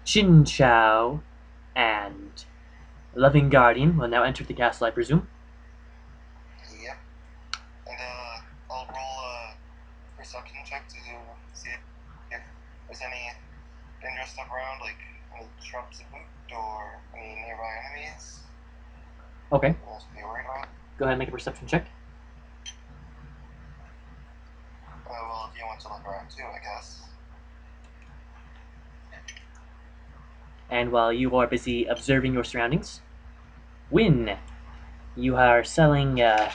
Chin Chow and Loving Guardian will now enter the castle, I presume. Yep. And I'll roll a perception check to see if there's any dangerous stuff around, like any shrubs of loot or any nearby enemies. Okay. We'll be worried about. Go ahead and make a perception check. Well, if you want to look around too, I guess. And while you are busy observing your surroundings, Win, you are selling a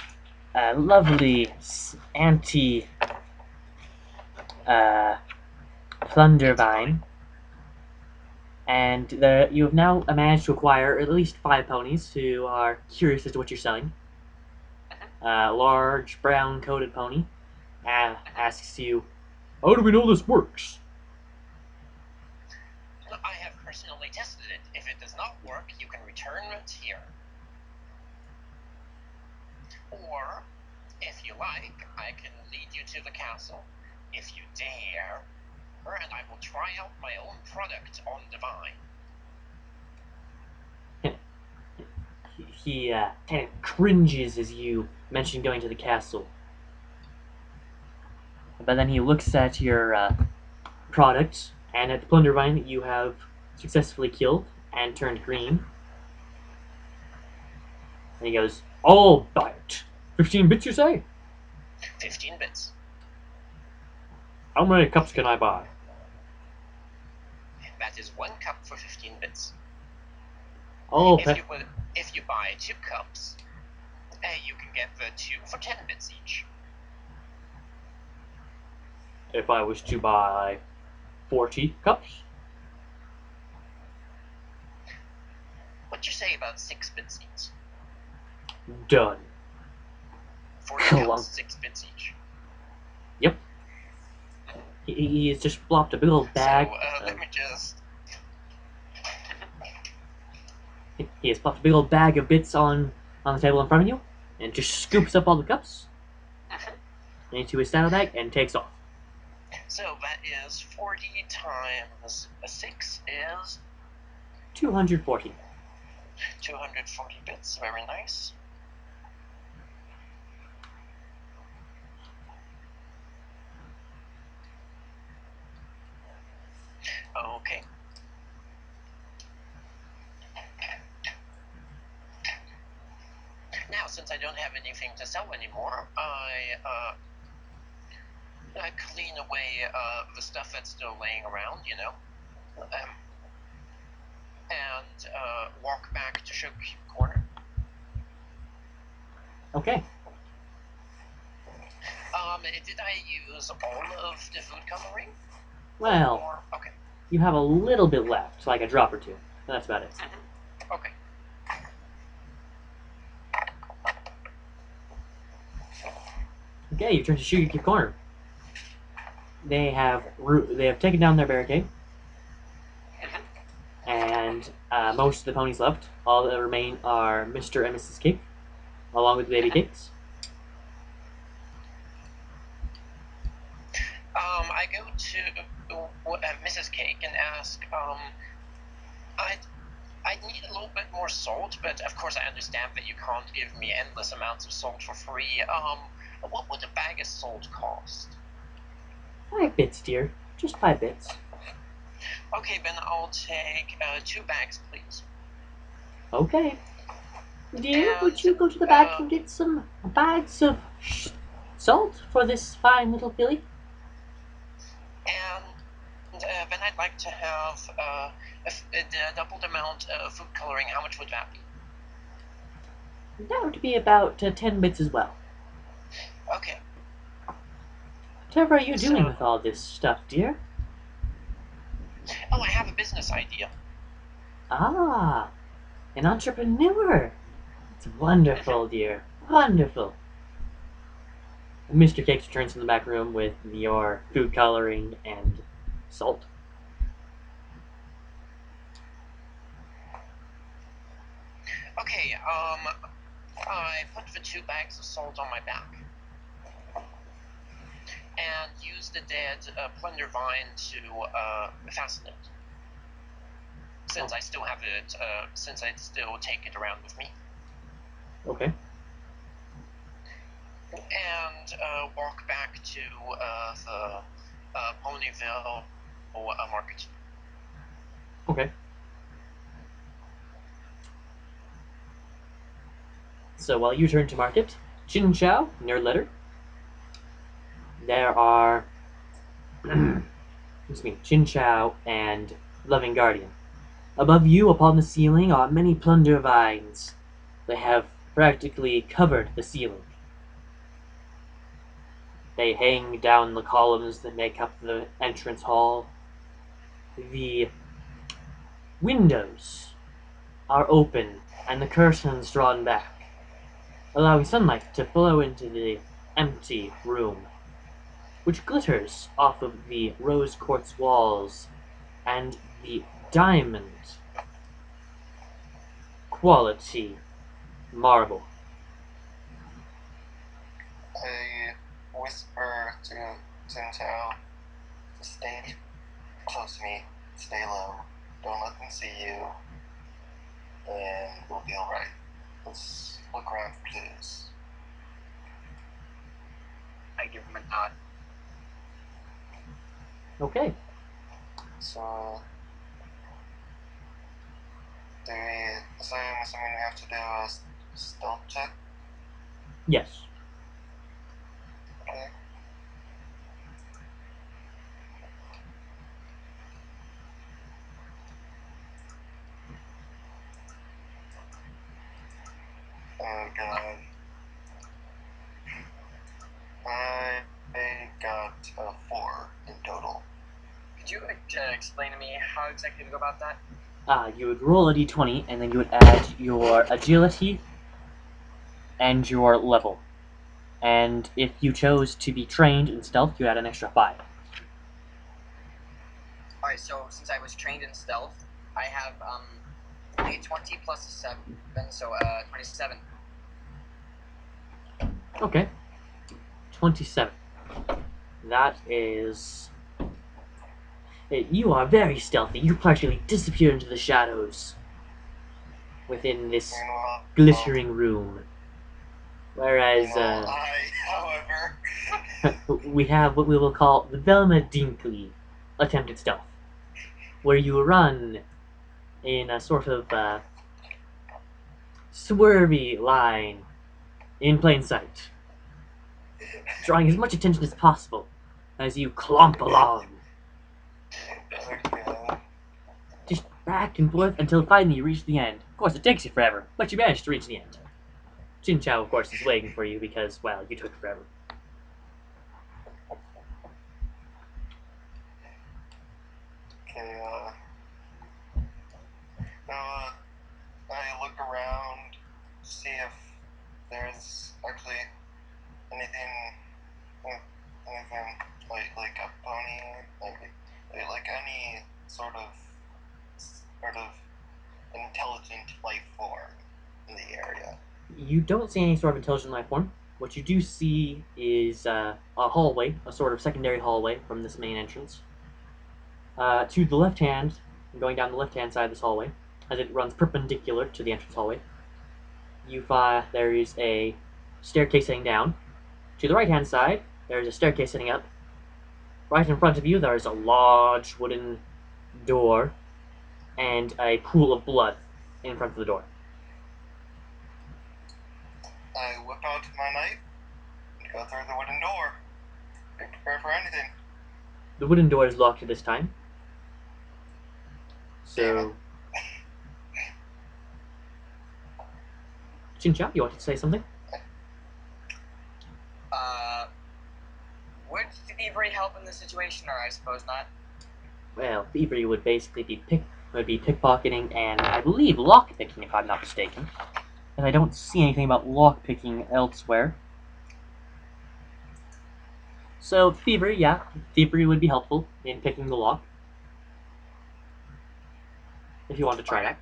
lovely anti plunder vine, and you have now managed to acquire at least 5 ponies who are curious as to what you're selling. A large brown coated pony asks you, "How do we know this works?" I have personally tested it. If it does not work, you can return it here. Or, if you like, I can lead you to the castle, if you dare, and I will try out my own product on Divine. He kind of cringes as you mention going to the castle. But then he looks at your product, and at the plunder vine that you have successfully killed and turned green. And he goes, "I'll buy it. 15 bits, you say?" 15 bits. "How many cups can I buy?" That is 1 cup for 15 bits. Oh, if you buy 2 cups, you can get the 2 for 10 bits each. If I was to buy 40 cups? What'd you say about 6 bits each? Done. 40 cups, 6 bits each. Yep. He has just flopped a big old bag. So, let me just... He has plopped a big old bag of bits on the table in front of you, and just scoops up all the cups into his saddlebag and takes off. So that is 40 times 6 is... 240. 240 bits, very nice. Okay. Now, since I don't have anything to sell anymore, I clean away the stuff that's still laying around, you know, and walk back to Sugarcube Corner. Okay. Did I use all of the food coloring? Well, okay. You have a little bit left, like a drop or two. That's about it. Okay. Okay, you turn to Sugarcube Corner. They have taken down their barricade, and most of the ponies left. All that remain are Mr. and Mrs. Cake, along with the baby cakes. I go to Mrs. Cake and ask, I need a little bit more salt, but of course I understand that you can't give me endless amounts of salt for free. What would a bag of salt cost? 5 bits, dear. Just 5 bits. Okay, then I'll take 2 bags, please. Okay. Dear, would you go to the back and get some bags of salt for this fine little filly? And then I'd like to have a doubled amount of food coloring. How much would that be? That would be about 10 bits as well. Okay. Whatever are you doing with all this stuff, dear? Oh, I have a business idea. Ah, an entrepreneur. It's wonderful, dear. Wonderful. Mr. Cakes returns from the back room with your food coloring and salt. Okay, I put the 2 bags of salt on my back and use the dead plunder vine to fasten it. since I still have it, since I still take it around with me. Okay. And walk back to the Ponyville market. Okay. So while you turn to market, Chin Chow, near letter, there are, excuse me, Chin Chow and Loving Guardian. Above you, upon the ceiling, are many plunder vines. They have practically covered the ceiling. They hang down the columns that make up the entrance hall. The windows are open and the curtains drawn back, allowing sunlight to flow into the empty room, which glitters off of the rose quartz walls and the diamond quality marble. I whisper to Tintao to stay close to me, stay low, don't let them see you, and we'll be alright. Let's look around for clues. I give him a nod. Okay. So, I'm assuming we have to do a stealth check? Yes. Okay. Oh god. I got a 4 in total. Could you explain to me how exactly to go about that? You would roll a d20, and then you would add your agility and your level. And if you chose to be trained in stealth, you add an extra 5. Alright, so since I was trained in stealth, I have a 20 plus a 7, so 27. Okay. 27. That is. You are very stealthy. You partially disappear into the shadows within this Meanwhile, glittering room. Whereas however, we have what we will call the Velma Dinkley attempted stealth, where you run in a sort of swervy line in plain sight, drawing as much attention as possible as you clomp along, okay. just back and forth until finally you reach the end. Of course, it takes you forever, but you manage to reach the end. Jin Chao, of course, is waiting for you because, well, you took forever. Okay, now, I look around to see if there's actually anything, anything like a pony, like any sort of intelligent life form in the area. You don't see any sort of intelligent life form. What you do see is a hallway, a sort of secondary hallway from this main entrance. To the left hand, going down the left hand side of this hallway, as it runs perpendicular to the entrance hallway, you find there is a staircase heading down. To the right hand side, there is a staircase heading up. Right in front of you, there is a large wooden door and a pool of blood in front of the door. I whip out my knife and go through the wooden door. Be prepared for anything. The wooden door is locked at this time. Damn So, Chincha, you wanted to say something? Would thievery help in this situation, or I suppose not? Well, thievery would basically be pickpocketing and I believe lockpicking, if I'm not mistaken. And I don't see anything about lockpicking elsewhere. So thievery, yeah, thievery would be helpful in picking the lock. If you want to try Okay. that.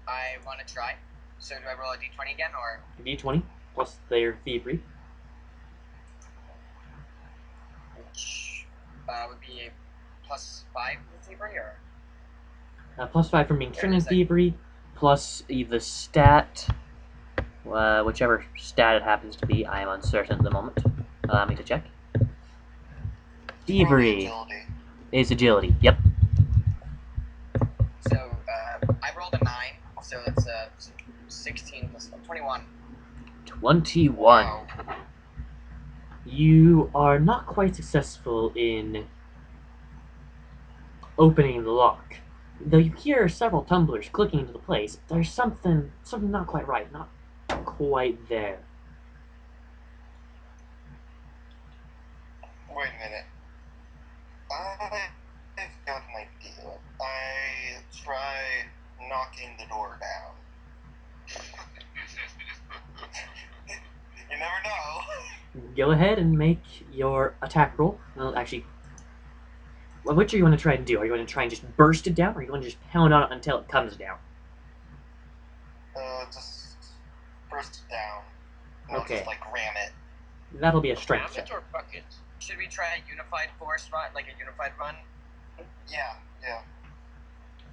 I want to try. So do I roll a d20 again, or? D20 plus their thievery. Which would be a +5 with thievery, or? +5 from being trained in thievery, plus the stat, whichever stat it happens to be. I am uncertain at the moment. Allow me to check. Thievery Agility. is agility. Yep. So I rolled a 9, so it's 16 plus 21. 21. Wow. You are not quite successful in opening the lock. Though you hear several tumblers clicking into the place, there's something not quite right, not quite there. Wait a minute. I've got an idea. I try knocking the door down. You never know. Go ahead and make your attack roll. Well, actually, what are you going to try and do? Are you going to try and just burst it down, or are you going to just pound on it until it comes down? Just burst it down. And Okay. I'll just ram it. That'll be a strength Ram it check. or bucket? Should we try a unified force run, like a unified run? Yeah.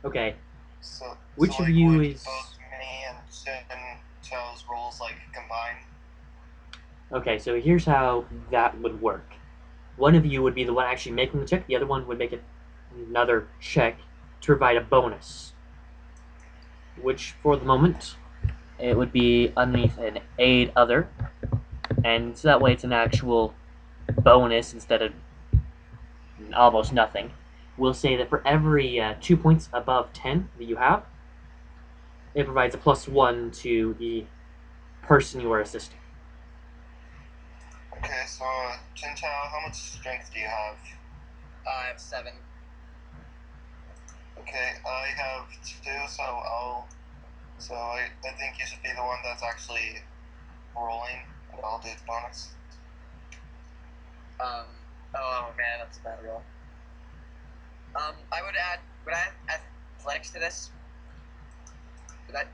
Okay. So Which so, of like, you would is- both me and Cho's rolls combine? Okay, so here's how that would work. One of you would be the one actually making the check. The other one would make another check to provide a bonus. Which, for the moment, it would be underneath an aid other. And so that way it's an actual bonus instead of almost nothing. We'll say that for every 2 points above 10 that you have, it provides a +1 to the person you are assisting. Okay, so Chinchao, how much strength do you have? I have 7. Okay, I have 2, so I think you should be the one that's actually rolling, and I'll do the bonus. Oh man, that's a bad roll. I would add athletics to this. Would that,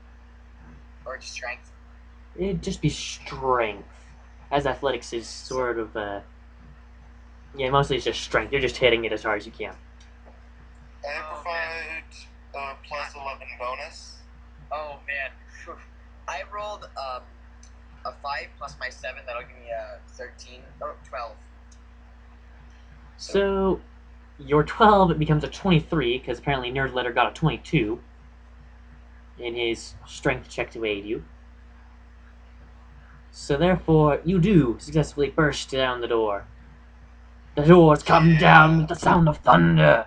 or just strength? It'd just be strength, as athletics is sort of mostly it's just strength. You're just hitting it as hard as you can. I provide a +11 bonus. Oh man, Phew. I rolled a 5 plus my 7. That'll give me a 13 or 12. So your 12 it becomes a 23 because apparently Nerd Letter got a 22 in his strength check to aid you. So therefore, you do successfully burst down the door. The doors come down with the sound of thunder,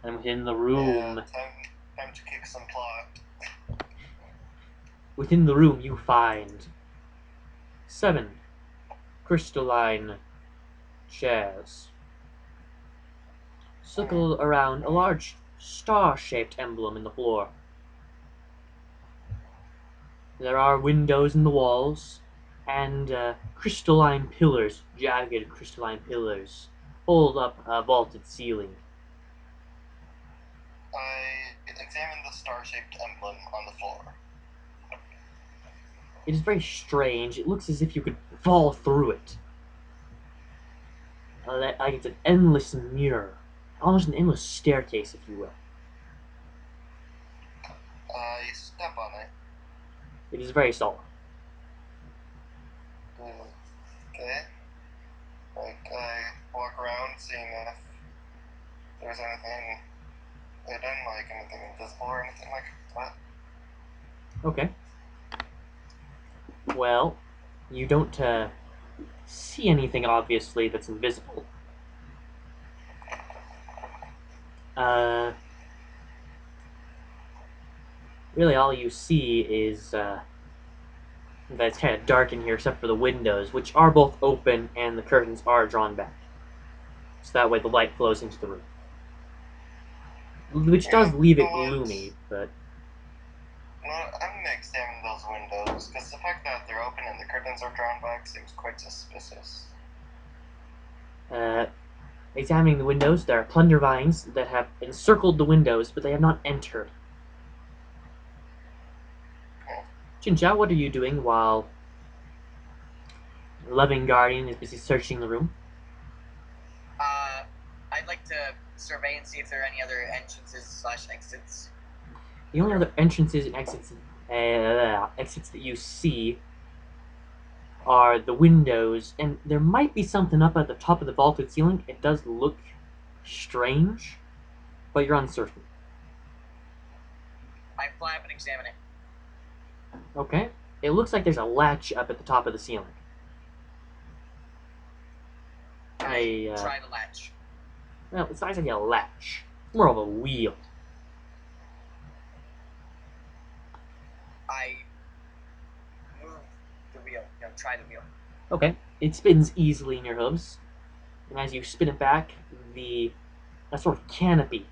and within the room, Time to kick some plot. you find 7 crystalline chairs circled around a large star-shaped emblem in the floor. There are windows in the walls, and crystalline pillars, jagged crystalline pillars, hold up a vaulted ceiling. I examine the star-shaped emblem on the floor. It is very strange. It looks as if you could fall through it. Like it's an endless mirror, almost an endless staircase, if you will. I step on it. It is very solid. Okay. I walk around seeing if there's anything hidden, like anything invisible or anything like that. Okay. Well, you don't see anything obviously that's invisible. Really all you see is that it's kind of dark in here except for the windows, which are both open and the curtains are drawn back. So that way the light flows into the room. Which does leave it gloomy, but... No, I'm gonna examine those windows, because the fact that they're open and the curtains are drawn back seems quite suspicious. Examining the windows, there are plunder vines that have encircled the windows, but they have not entered. Jinja, what are you doing while Loving Guardian is busy searching the room? I'd like to survey and see if there are any other entrances / exits. The only other entrances and exits that you see are the windows, and there might be something up at the top of the vaulted ceiling. It does look strange, but you're uncertain. I fly up and examine it. Okay. It looks like there's a latch up at the top of the ceiling. I try the latch. Well, it's not exactly a latch. It's more of a wheel. I move the wheel. Try the wheel. Okay. It spins easily in your hooves, and as you spin it back, a sort of canopy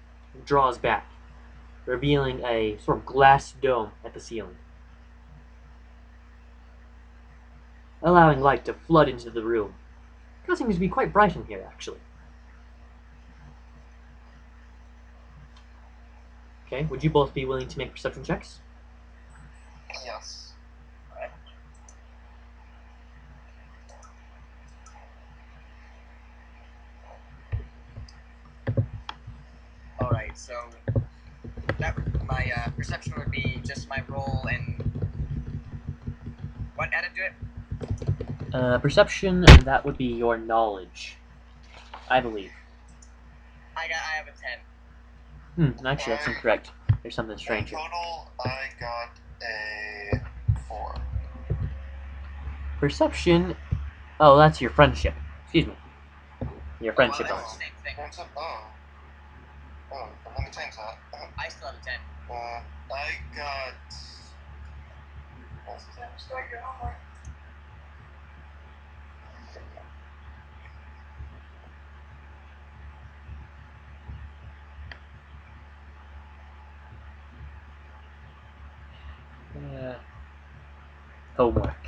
draws back, revealing a sort of glass dome at the ceiling, allowing light to flood into the room, causing it to be quite bright in here, actually. Okay, would you both be willing to make perception checks? Yes. Alright, so my perception would be just my roll and what added to it? Perception, that would be your knowledge, I believe. I have a 10. Actually, that's incorrect. There's something In strange here. total, I got a 4. Perception. Oh, that's your friendship. Excuse me. Your friendship Well, bonus. that's the same thing. Hands up. Oh, let me change that. I still have a 10. I got. What's the damn start your homework? Homework.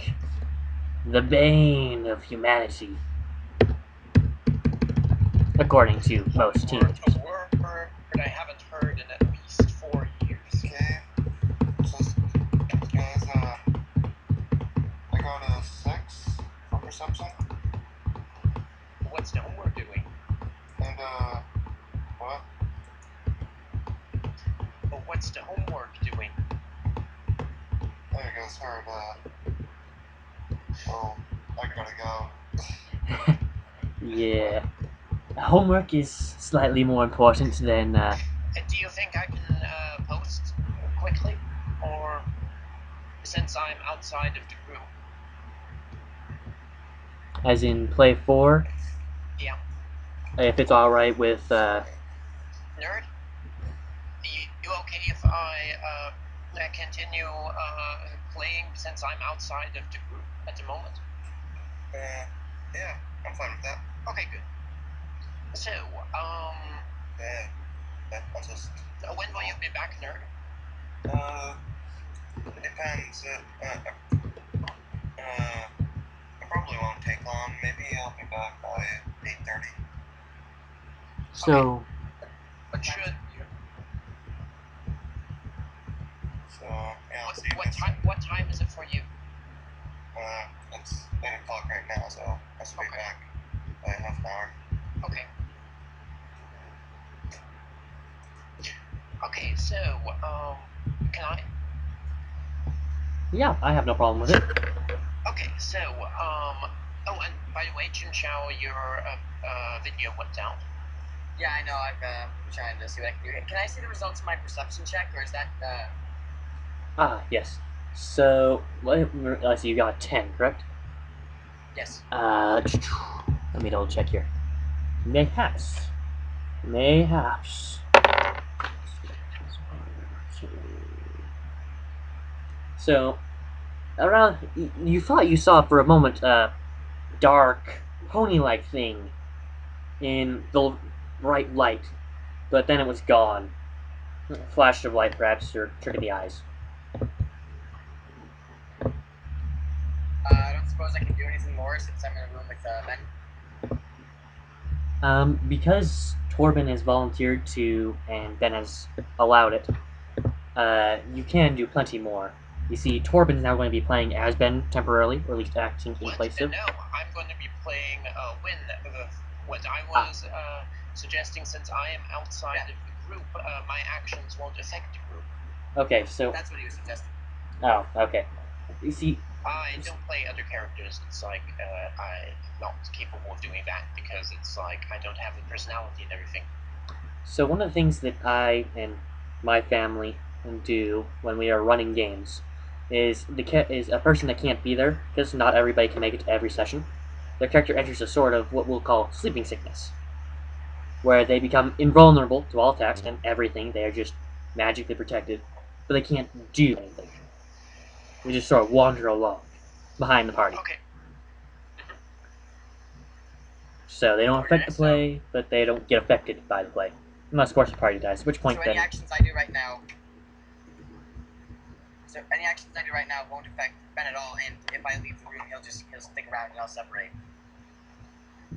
The bane of humanity. According to most teams. A word I haven't heard in at least 4 years. Okay. So, guys, I got a 6 for perception. What's the homework doing? And, what? Oh, what's the homework doing? Oh, you guys heard, well, I gotta go. Yeah. Homework is slightly more important than, Do you think I can post quickly? Or since I'm outside of the group? as in play 4, Yeah. if it's alright with, Nerd? You okay if I continue playing since I'm outside of the group at the moment? Yeah, I'm fine with that. Okay, good. So, Yeah, I'll just. when will you be back, nerd? It depends. It probably won't take long. Maybe I'll be back by 8:30. so, But should you? So, yeah, I'll see you next What time is it for you? It's 8 o'clock right now, so I should be back by half an hour. Okay. Okay, so, can I? yeah, I have no problem with it. Okay, so, oh, and by the way, Jin Chao, your video went down. Yeah, I know. I've been trying to see what I can do. Can I see the results of my perception check, or is that Yes. So, let's see, you got a 10, correct? yes? Let me double check here. Mayhaps. Mayhaps. So, around, you thought you saw for a moment a dark, pony-like thing in the bright light, but then it was gone. A flash of light, perhaps, or trick of the eyes. I don't suppose I can do anything more since I'm in a room with men. Because Torben has volunteered to, and Ben has allowed it, you can do plenty more. You see, Torben's now going to be playing as Ben temporarily, or at least acting in place of. No, I'm going to be playing Win. What I was suggesting, since I am outside of the group, my actions won't affect the group. Okay, so That's what he was suggesting. oh, okay. You see, I don't play other characters. It's like I'm not capable of doing that because it's like I don't have the personality and everything. so one of the things that I and my family do when we are running games is a person that can't be there because not everybody can make it to every session. Their character enters a sort of what we'll call sleeping sickness, where they become invulnerable to all attacks and everything. They are just magically protected, but they can't do anything. They just sort of wander along behind the party. Okay. So they don't affect Okay, the so play, but they don't get affected by the play. Unless, of course, the party dies, at which point So then... any actions I do right now. So any actions I do right now won't affect Ben at all, and if I leave the room, he'll stick around and I'll separate.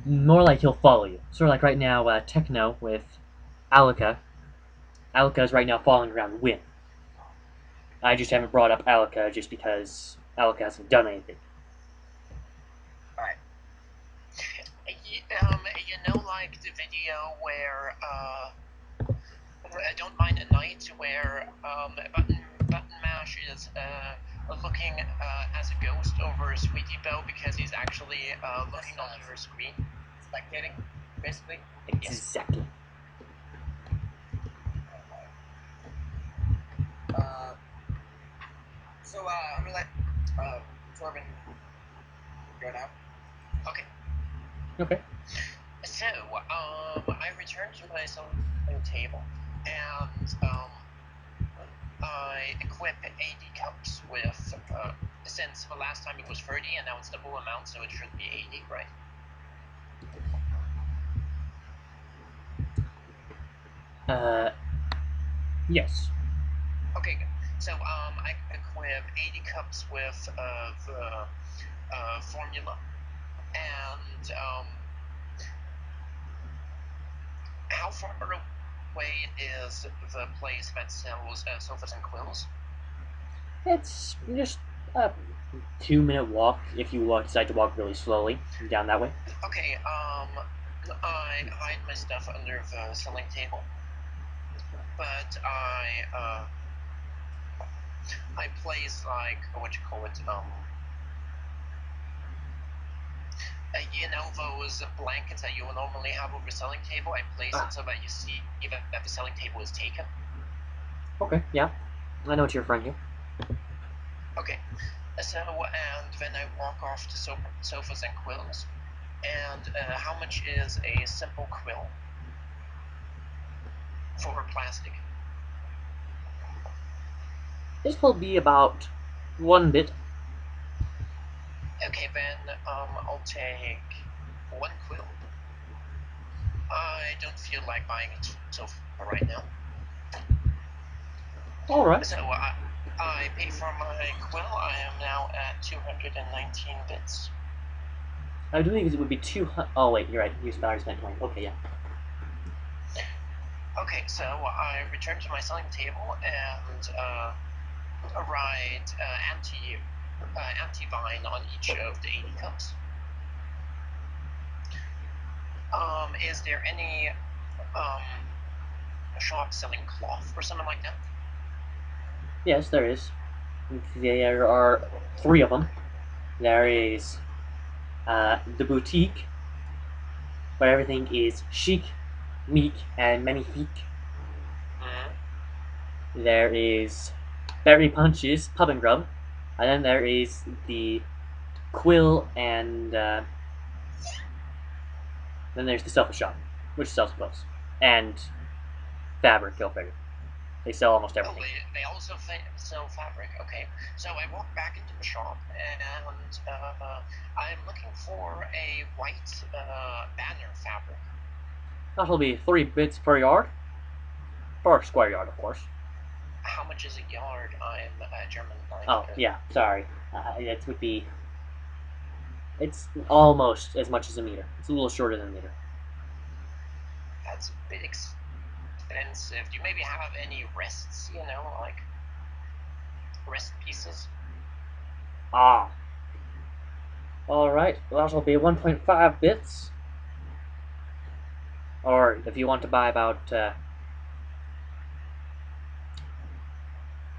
More like he'll follow you. Sort of like right now, Techno with Alika. Alika is right now following around Win. I just haven't brought up Alika just because Alika hasn't done anything. Alright. you know, like the video where I don't mind a night where button mash is looking as a ghost over Sweetie Belle because he's actually looking onto her screen. Spectating, basically. Exactly. So I'm gonna let Torben go now. Okay. Okay. So I returned to my sewing table and I equip 80 cups with since the last time it was 30 and now it's double amount, so it should be 80, right? Yes. Okay, good. So I equip 80 cups with the formula, and how far away is the place that sells sofas and quills? It's just a 2-minute walk if you decide to walk really slowly down that way. Okay, I hide my stuff under the selling table, but I place like what you call it, you know those blankets that you would normally have over the selling table. I place it so that you see that the selling table is taken. Okay, yeah. I know what you're referring to. Okay, so and then I walk off to sofas and quills. And how much is a simple quill for plastic? This will be about 1 bit. Okay, then I'll take one quill. I don't feel like buying it so far right now. Alright. So I pay for my quill. I am now at 219 bits. I believe it would be 200. Oh, wait, you're right. Use battery spent 20. Okay, yeah. Okay, so I return to my selling table and write anti-vine on each of the 80 cups. Is there any shop selling cloth or something like that? Yes, there is. There are 3 of them. There is the boutique, where everything is chic, meek, and magnifique. There is Berry Punches Pub and Grub, and then there is the Quill, and then there's the Selfish Shop, which sells clothes and fabric. Go figure. They sell almost Oh, everything. they also sell fabric. Okay, so I walk back into the shop and I'm looking for a white banner fabric. That'll be 3 bits per yard, per square yard, of course. How much is a yard? I'm German. Oh, yeah, sorry. It would be. It's almost as much as a meter. It's a little shorter than a meter. That's a bit expensive. Do you maybe have any rests? You know, like rest pieces. Ah. Alright, well, that'll be 1.5 bits. Or if you want to buy about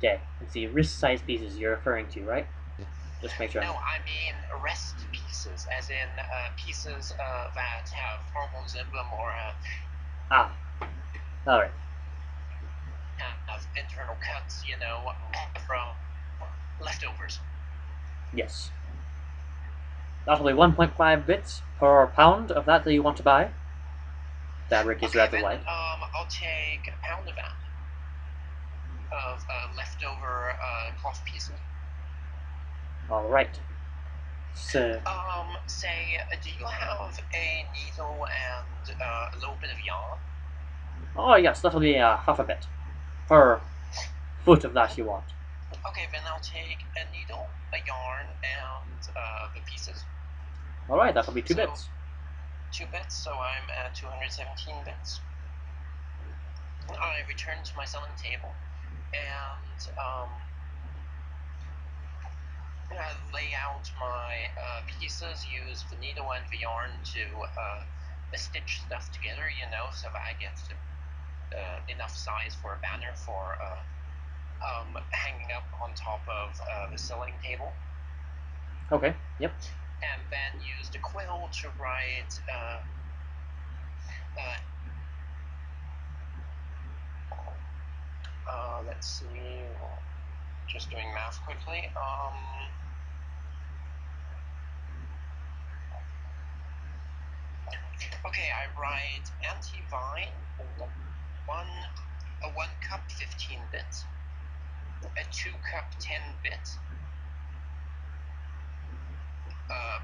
Okay, let's see. Wrist-sized pieces you're referring to, right? Just make sure. No, I mean rest pieces, as in pieces that have hormones in them or Ah, all right. have internal cuts, from leftovers. Yes. That'll be 1.5 bits per pound of that you want to buy. Fabric is Okay, rather then light. I'll take a pound of that, of leftover cloth pieces. All right. So, Do you have a needle and a little bit of yarn? oh yes, that'll be half a bit per foot of that you want. Okay, then I'll take a needle, a yarn, and the pieces. All right, that'll be 2 So- bits. 2 bits, so I'm at 217 bits. I return to my selling table and lay out my pieces, use the needle and the yarn to stitch stuff together, so that I get enough size for a banner for hanging up on top of the selling table. Okay. Yep. And then use the quill to write let's see, just doing math quickly. Okay, I write anti-vine, a 1 cup 15 bits, a 2 cup 10 bits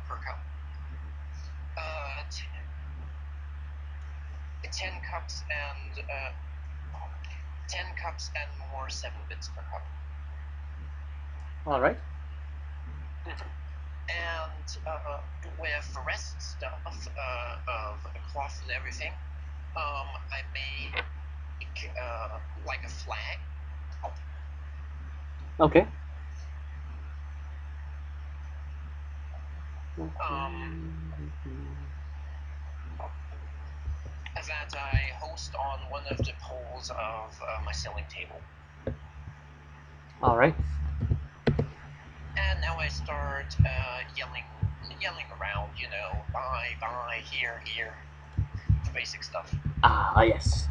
per cup, 10 cups and 10 cups and more 7 bits per cup. All right. And with the rest stuff of the cloth and everything, I make like a flag. Okay. That I host on one of the poles of my selling table. All right. And now I start yelling around, buy, here, the basic stuff. Ah, yes.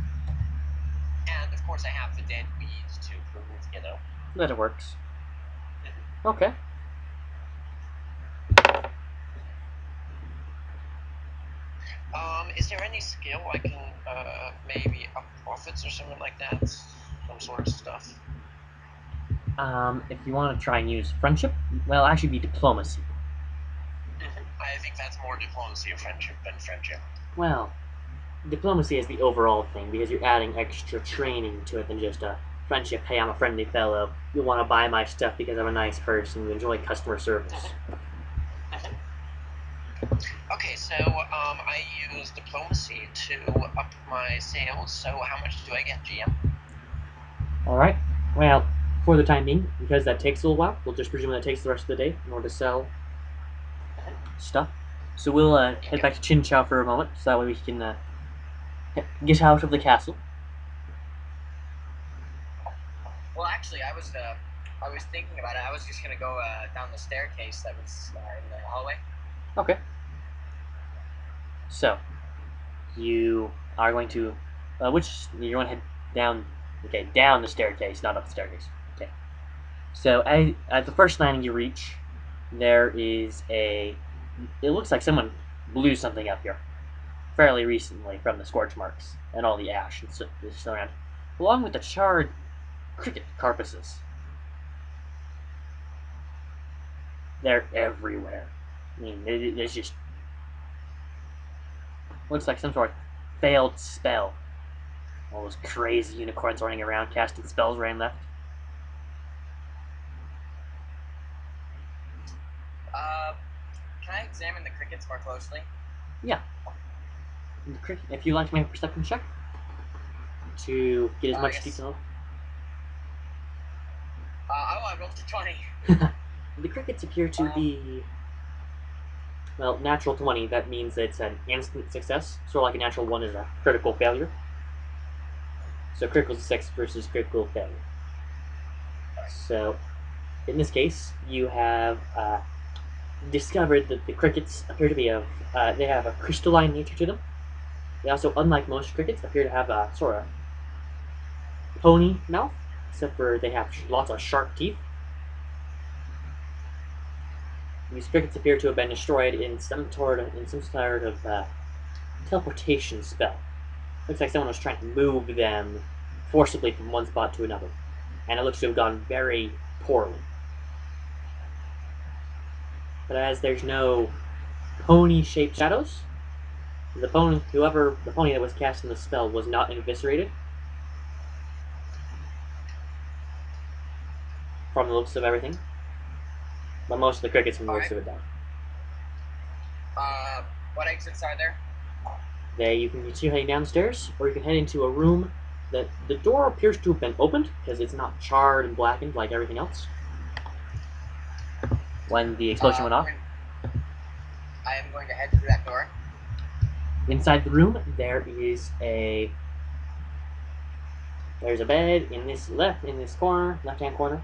And of course I have the dead weeds to prove, That it works. Okay. Is there any skill I can maybe up profits or something like that? Some sort of stuff. If you want to try and use friendship, well, actually be diplomacy. I think that's more diplomacy of friendship than friendship. Well, diplomacy is the overall thing because you're adding extra training to it than just a friendship. Hey, I'm a friendly fellow. You want to buy my stuff because I'm a nice person. You enjoy customer service. Okay, so I use diplomacy to up my sales. So how much do I get, GM? All right. Well, for the time being, because that takes a little while, we'll just presume that takes the rest of the day in order to sell stuff. So we'll head back to Chin Chow for a moment, so that way we can get out of the castle. Well, actually, I was thinking about it. I was just gonna go down the staircase that was in the hallway. Okay. So you are going to which you're going to head down. Okay, down the staircase, not up the staircase. Okay. So at the first landing you reach, there is a. It looks like someone blew something up here fairly recently from the scorch marks and all the ash and stuff around, along with the charred cricket carcasses. They're everywhere. I mean, it's just looks like some sort of failed spell. All those crazy unicorns running around casting spells right and left. Can I examine the crickets more closely? Yeah. If you like to make a perception check to get as much Yes. detail. I rolled a 20. The crickets appear to be, well, natural 20. That means that it's an instant success. Sort of like a natural 1 is a critical failure. So critical success versus critical failure. So, in this case, you have discovered that the crickets appear to be they have a crystalline nature to them. They also, unlike most crickets, appear to have a sort of pony mouth, except for they have lots of sharp teeth. These crickets appear to have been destroyed in some sort of teleportation spell. Looks like someone was trying to move them forcibly from one spot to another, and it looks to have gone very poorly. But as there's no pony-shaped shadows, the pony that was casting the spell was not eviscerated. From the looks of everything, but most of the crickets from the looks of it died. What exits are there? You can continue heading downstairs, or you can head into a room that the door appears to have been opened because it's not charred and blackened like everything else. When the explosion went off, I am going to head through that door. inside the room there's a bed in this left hand corner.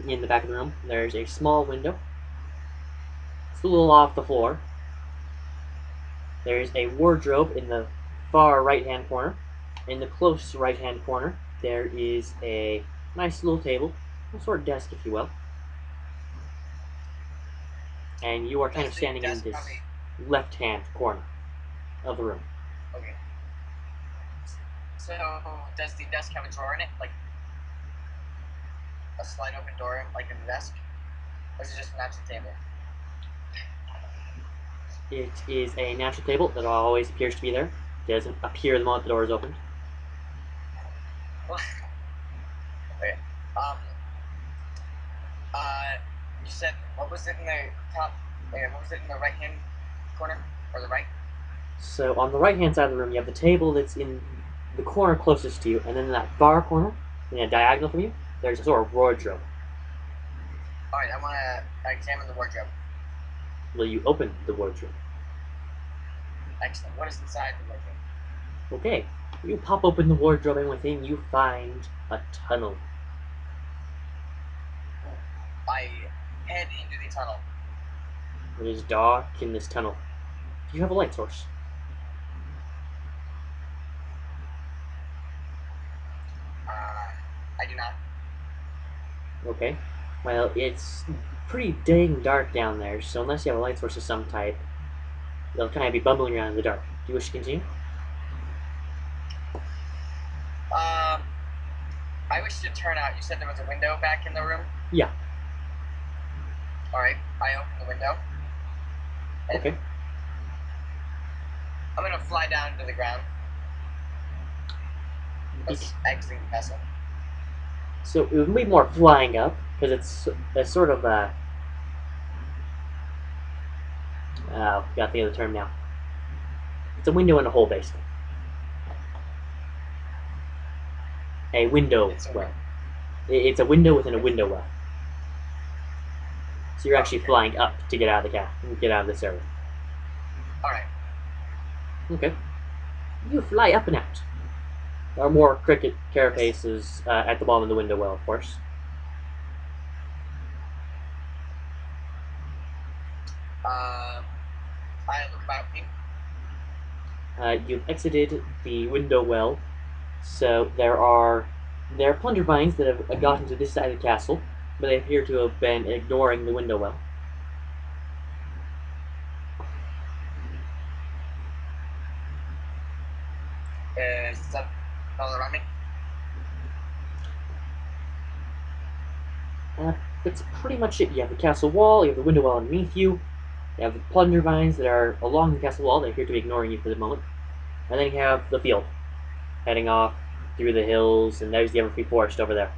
In the back of the room, there's a small window. It's a little off the floor. There's a wardrobe in the far right-hand corner. In the close right-hand corner, there is a nice little table, a sort of desk, if you will. And you are kind of standing in this left-hand corner of the room. Okay. So, does the desk have a drawer in it? Like a slide open door, like in the desk? Or is it just a natural table? It is a natural table that always appears to be there. It doesn't appear the moment the door is opened. Okay. You said, what was it in the top? What was it in the right hand corner? Or the right? So on the right-hand side of the room, you have the table that's in the corner closest to you, and then in that far corner, in a diagonal from you, there's a sort of wardrobe. Alright, I want to examine the wardrobe. Will you open the wardrobe? Excellent. What is inside the wardrobe? Okay. You pop open the wardrobe, and within you find a tunnel. I head into the tunnel. It is dark in this tunnel. Do you have a light source? I do not. Okay. Well, it's pretty dang dark down there, so unless you have a light source of some type, you'll kind of be bumbling around in the dark. Do you wish to continue? I wish to turn out. You said there was a window back in the room? Yeah. Alright, I open the window. Okay. I'm gonna fly down to the ground. Exiting the castle. So it would be more flying up, because it's a sort of a... got the other term now. It's a window in a hole, basically. A window well. It's a window within a window well. So you're actually flying up to get out of this area. Alright. Okay. You fly up and out. There are more cricket carapaces at the bottom of the window well, of course. I look about me. You've exited the window well, so there are plunder vines that have gotten to this side of the castle, but they appear to have been ignoring the window well. Is that all around me? That's pretty much it. You have the castle wall, you have the window well underneath you, you have the plunder vines that are along the castle wall, they appear to be ignoring you for the moment, and then you have the field, heading off through the hills, and there's the Everfree Forest over there.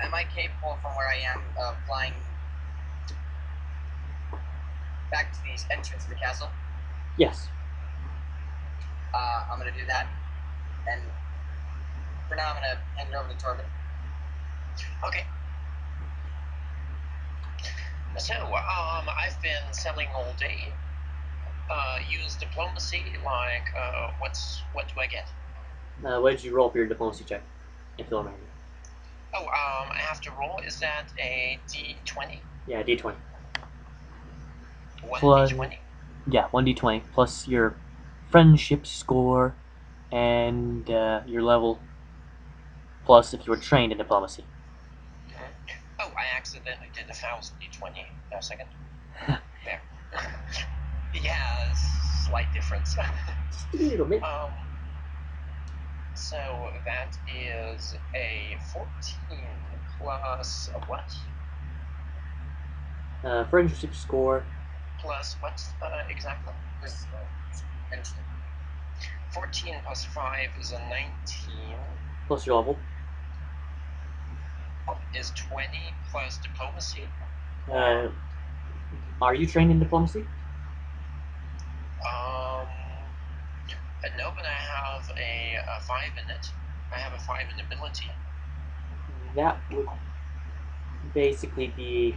Am I capable from where I am of flying back to the entrance of the castle? Yes. I'm gonna do that. And for now, I'm gonna hand it over to Torben. Okay. So, I've been selling all day. use diplomacy. Like, what do I get? What did you roll for your diplomacy check, if you'll remember? Oh, I have to roll. Is that a D20? Yeah, d20. One Plus, D20. yeah, 1d20 plus your friendship score and your level, plus if you were trained in diplomacy. Oh, I accidentally did 1,000 D20. No, second. There. Yeah, slight difference. Just a little bit. So that is a 14 plus a what? Friendship score. Plus what exactly? This mentioned. 14 plus 5 is a 19. Plus your level. Is 20 plus diplomacy? Are you trained in diplomacy? No, but I have a 5 in it. I have a 5 in ability. That would basically be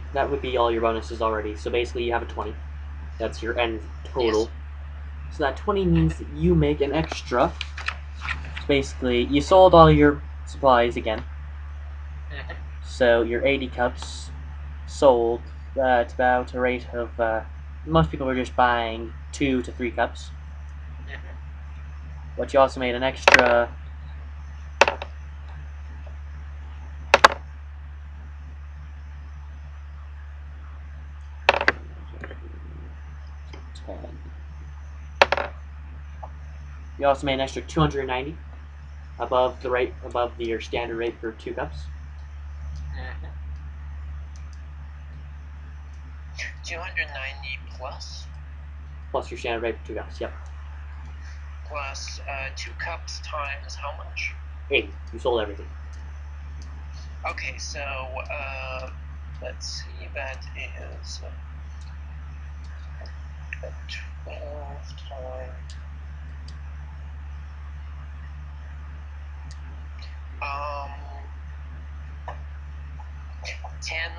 all your bonuses already. So basically, you have a 20. That's your end total. Yes. So that 20 means that you make an extra. So basically, you sold all your supplies again. So your 80 cups sold at about a rate of most people were just buying 2 to 3 cups. But you also made an extra 10. You also made an extra 290 above your standard rate for 2 cups. 290 Plus your standard rate for 2 cups. Yep. plus 2 cups times how much? 80. You sold everything. Okay, so let's see, that is 12 times. 10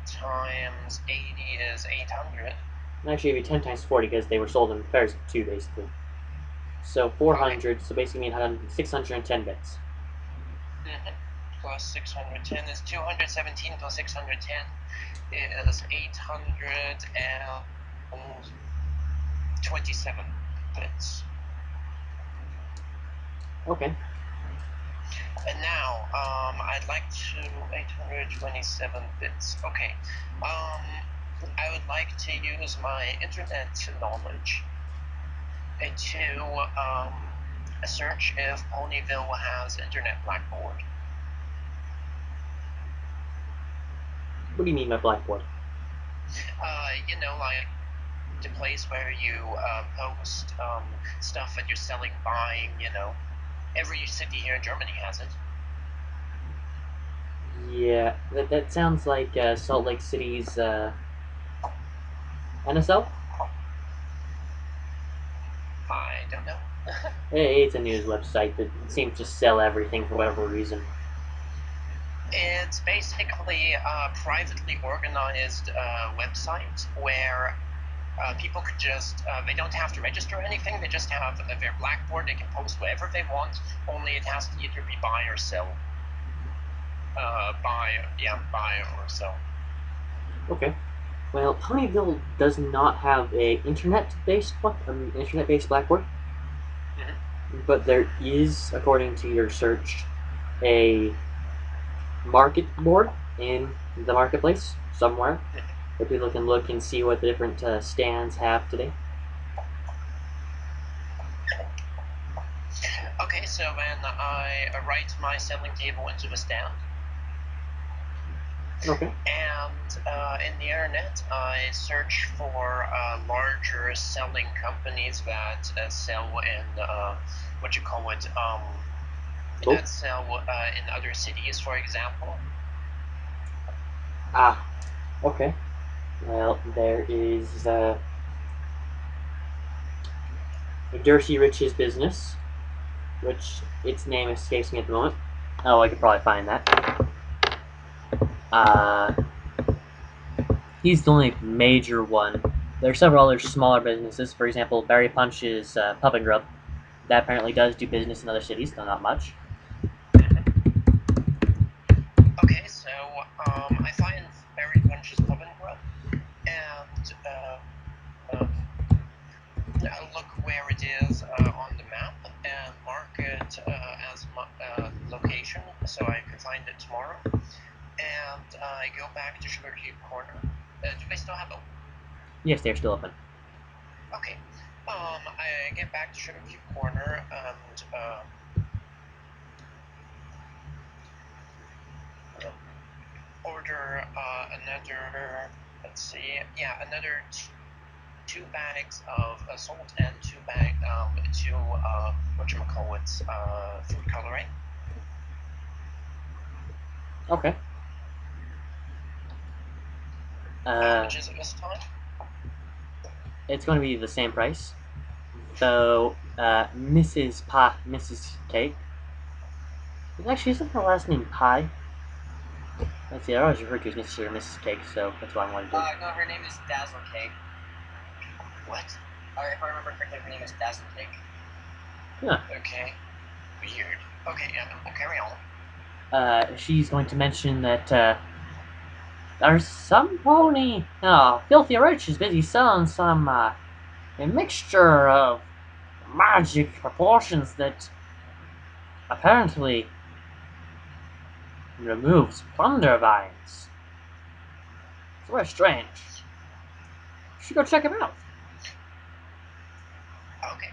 times 80 is 800. Actually, it'd be 10 times 40 because they were sold in pairs of 2, basically. So 400, so basically 610 bits. Plus 610 is 217 plus 610 is 827 bits. Okay. And now, I'd like to 827 bits. Okay. I would like to use my internet knowledge to search if Ponyville has internet blackboard. What do you mean by blackboard? Like the place where you post stuff that you're selling, buying. Every city here in Germany has it. Yeah, that sounds like Salt Lake City's NSL? I don't know. It's a news website that seems to sell everything for whatever reason. It's basically a privately organized website where people could just, they don't have to register or anything, they just have their Blackboard, they can post whatever they want, only it has to either be buy or sell. Buy or sell. Okay. Well, Ponyville does not have a internet-based blackboard, but there is, according to your search, a market board in the marketplace somewhere where people can look and see what the different stands have today. Okay, so then I write my selling table into the stand. Okay. And in the internet, I search for larger selling companies that sell in that sell in other cities, for example. Ah, okay. Well, there is Dirty Rich's business, which its name escapes me at the moment. Oh, I could probably find that. He's the only major one There are several other smaller businesses. For example, Berry Punch's Pub and Grub. That apparently does do business in other cities, though not much. Okay, so I find Berry Punch's Pub and Grub, and I'll look where it is on the map and mark it as location so I can find it tomorrow. And I go back to Sugar Cube Corner. Do they still have open? Yes, they're still open. Okay. I get back to Sugar Cube Corner and order another. Let's see. Yeah, another two bags of salt and two whatchamacallits, food coloring. Okay. How much is it this time? It's going to be the same price. Though, Mrs. Cake. Actually, isn't her last name Pie? Let's see, I always refer to as Mrs. or Mrs. Cake, so that's why I wanted to. No, her name is Dazzle Cake. What? If I remember correctly, her name is Dazzle Cake. Yeah. Okay. Weird. Okay, we'll carry on. She's going to mention that, there's some pony, Filthy Rich is busy selling some, a mixture of magic proportions that apparently removes plunder vines. It's very strange. You should go check him out. Okay.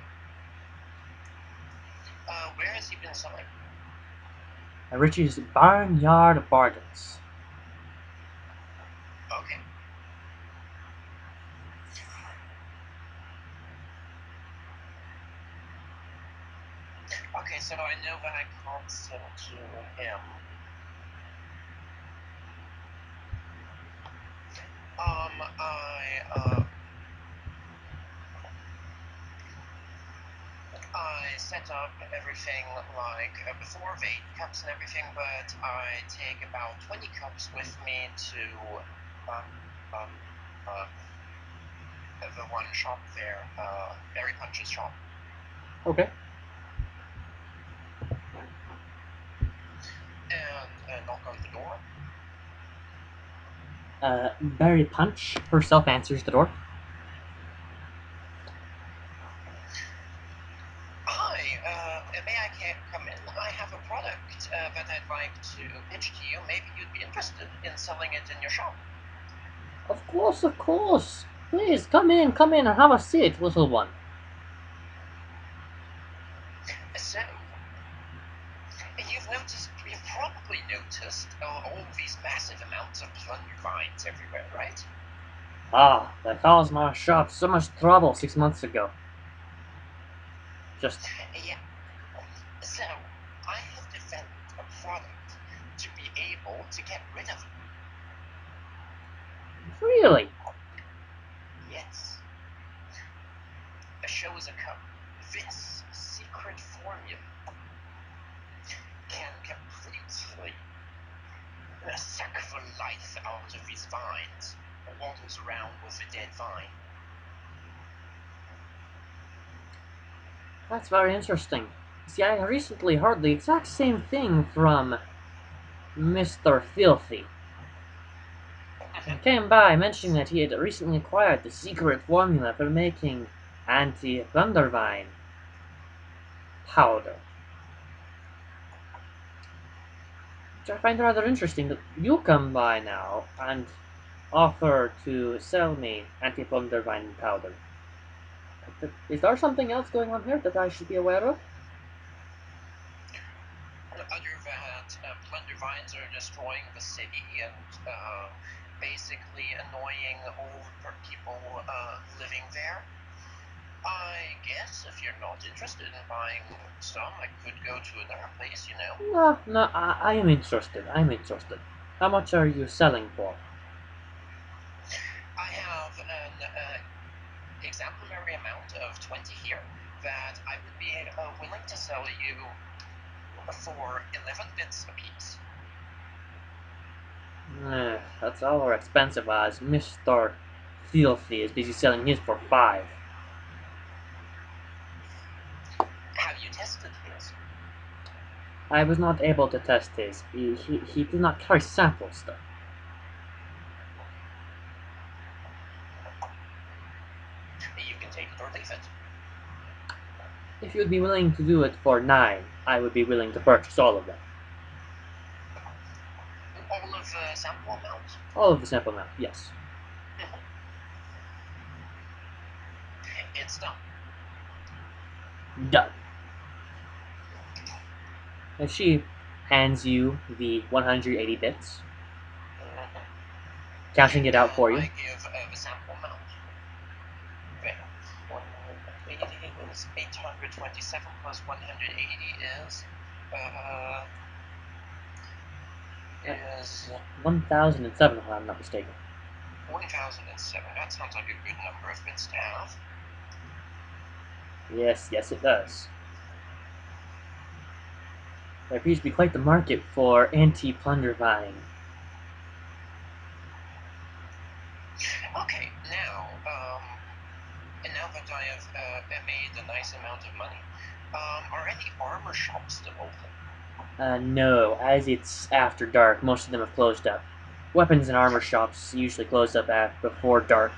Where has he been selling? Richie's Barnyard Bargains. Okay. Okay, so I know that I can't sell to him. I set up everything like before the 8 cups and everything, but I take about 20 cups with me to the one shop there, Berry Punch's shop. Okay. And knock on the door. Berry Punch herself answers the door. Hi, may I come in? I have a product that I'd like to pitch to you. Maybe you'd be interested in selling it in your shop. Of course, of course. Please, come in and have a seat, little one. So, you've probably noticed all these massive amounts of plunder vines everywhere, right? Ah, that caused my shop so much trouble 6 months ago. Just, Yeah. So, I have developed a product to be able to get rid of them. really? Yes. A show is a cup. This secret formula can completely suck the life out of these vines. Waddles around with a dead vine. That's very interesting. See, I recently heard the exact same thing from Mr. Filthy. He came by mentioning that he had recently acquired the secret formula for making anti-thundervine powder. Which I find rather interesting that you come by now and offer to sell me anti-thundervine powder. Is there something else going on here that I should be aware of? Other that plunder vines are destroying the city and basically annoying all the people living there. I guess if you're not interested in buying some, I could go to another place, you know. No, I am interested. I'm interested. How much are you selling for? I have an exemplary amount of 20 here that I would be willing to sell you for 11 bits apiece. That's all expensive as Mr. Filthy is busy selling his for 5. Have you tested his? I was not able to test his. He did not carry samples, though. You can take it or leave it. If you would be willing to do it for 9, I would be willing to purchase all of them. All of the sample amounts? All of the sample amount, yes. It's done. Done. And she hands you the 180 bits, counting it out for you. I give the sample amount. Okay. 180 is 827 plus 180 is... is 1,007, if I'm not mistaken. 1,007. That sounds like a good number of bits to have. Yes, it does. There appears to be quite the market for anti-plunder buying. Okay, and now that I have made a nice amount of money, are any armor shops still open? No, as it's after dark, most of them have closed up. Weapons and armor shops usually close up before dark,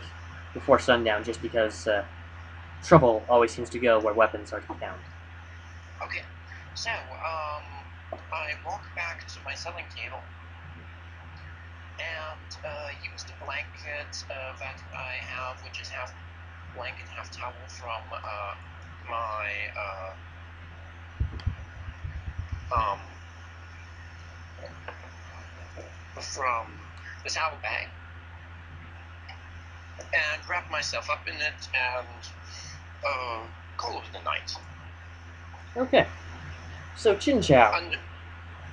before sundown, just because trouble always seems to go where weapons are to be found. Okay, so, I walk back to my selling table and use the blanket that I have, which is half blanket, half towel from from the towel bag, and wrap myself up in it and call it a night. Okay. So, Chin Chow.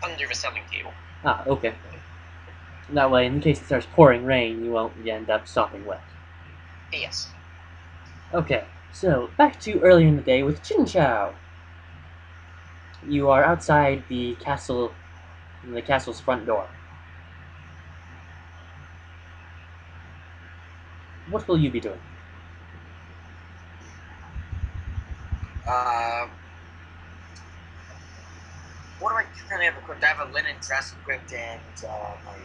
Under the selling table. Ah, okay. That way, in case it starts pouring rain, you won't end up sopping wet. Yes. Okay, so back to earlier in the day with Chin Chow. You are outside the castle's front door. What will you be doing? What do I currently have equipped? I have a linen dress equipped and my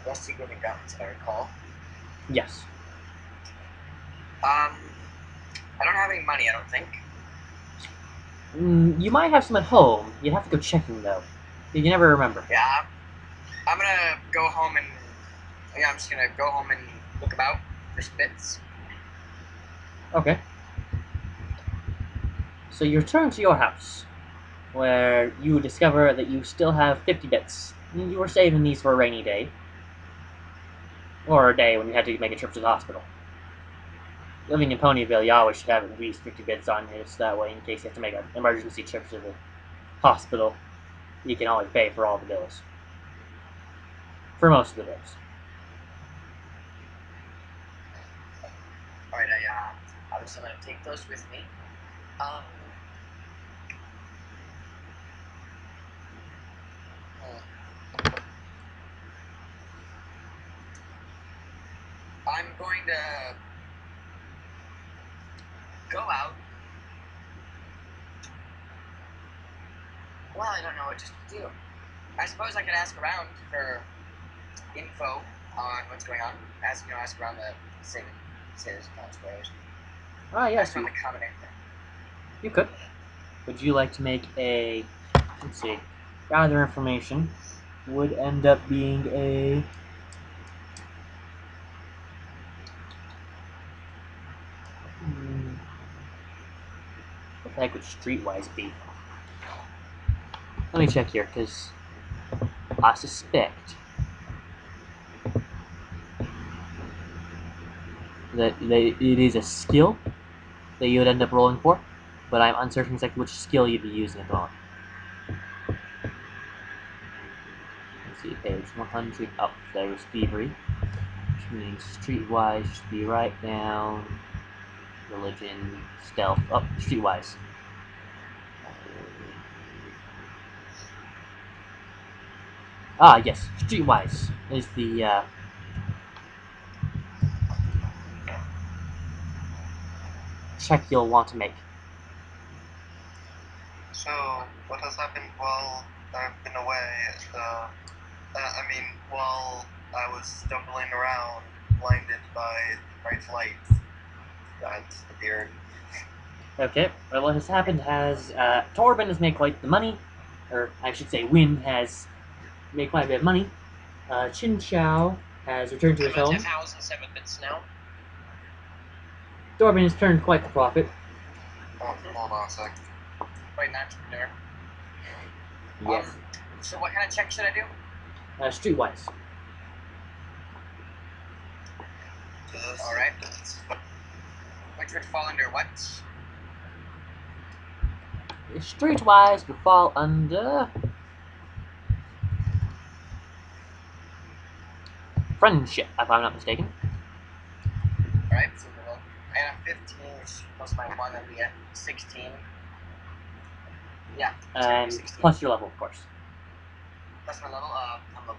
rusty wooden guns, if I recall. Yes. I don't have any money, I don't think. You might have some at home. You'd have to go checking, though. You can never remember. Yeah, I'm gonna go home and... Yeah, I'm just gonna go home and look about for spits. Okay. So you return to your house, where you discover that you still have 50 bits. You were saving these for a rainy day. Or a day when you had to make a trip to the hospital. Living in Ponyville, you always should have at least 50 bits on you, so that way, in case you have to make an emergency trip to the hospital, you can always pay for all the bills. For most of the bills. Alright, obviously I'm gonna take those with me. I'm going to go out. Well, I don't know what to do. I suppose I could ask around for info on what's going on. Ask around the cities, I suppose. Ah, yes, Ask around the common area. you could. Would you like to make a... Let's see. Gather information would end up being a... What the heck would Streetwise be? Let me check here, because I suspect that it is a skill that you would end up rolling for, but I'm uncertain exactly which skill you'd be using it on. Let's see, page 100 up there is thievery, which means streetwise should be right down, religion, stealth, up, streetwise. Ah, yes, streetwise is the check you'll want to make. So, what has happened while I've been away? While I was stumbling around, blinded by bright lights that appeared. Okay, well, what has happened has Torben has made quite the money, or I should say, Win has made quite a bit of money. Chin Chow has returned to his I'm at home. 1,007 bits now. Torben has turned quite the profit. Oh, hold on a sec. Quite an entrepreneur. Yes. So what kind of check should I do? Streetwise. Alright. Which would fall under what? Streetwise would fall under friendship, if I'm not mistaken. Alright, so I have 15 plus my 1, and we get 16. Yeah. And 16. plus your level, of course. Plus my level, I'm level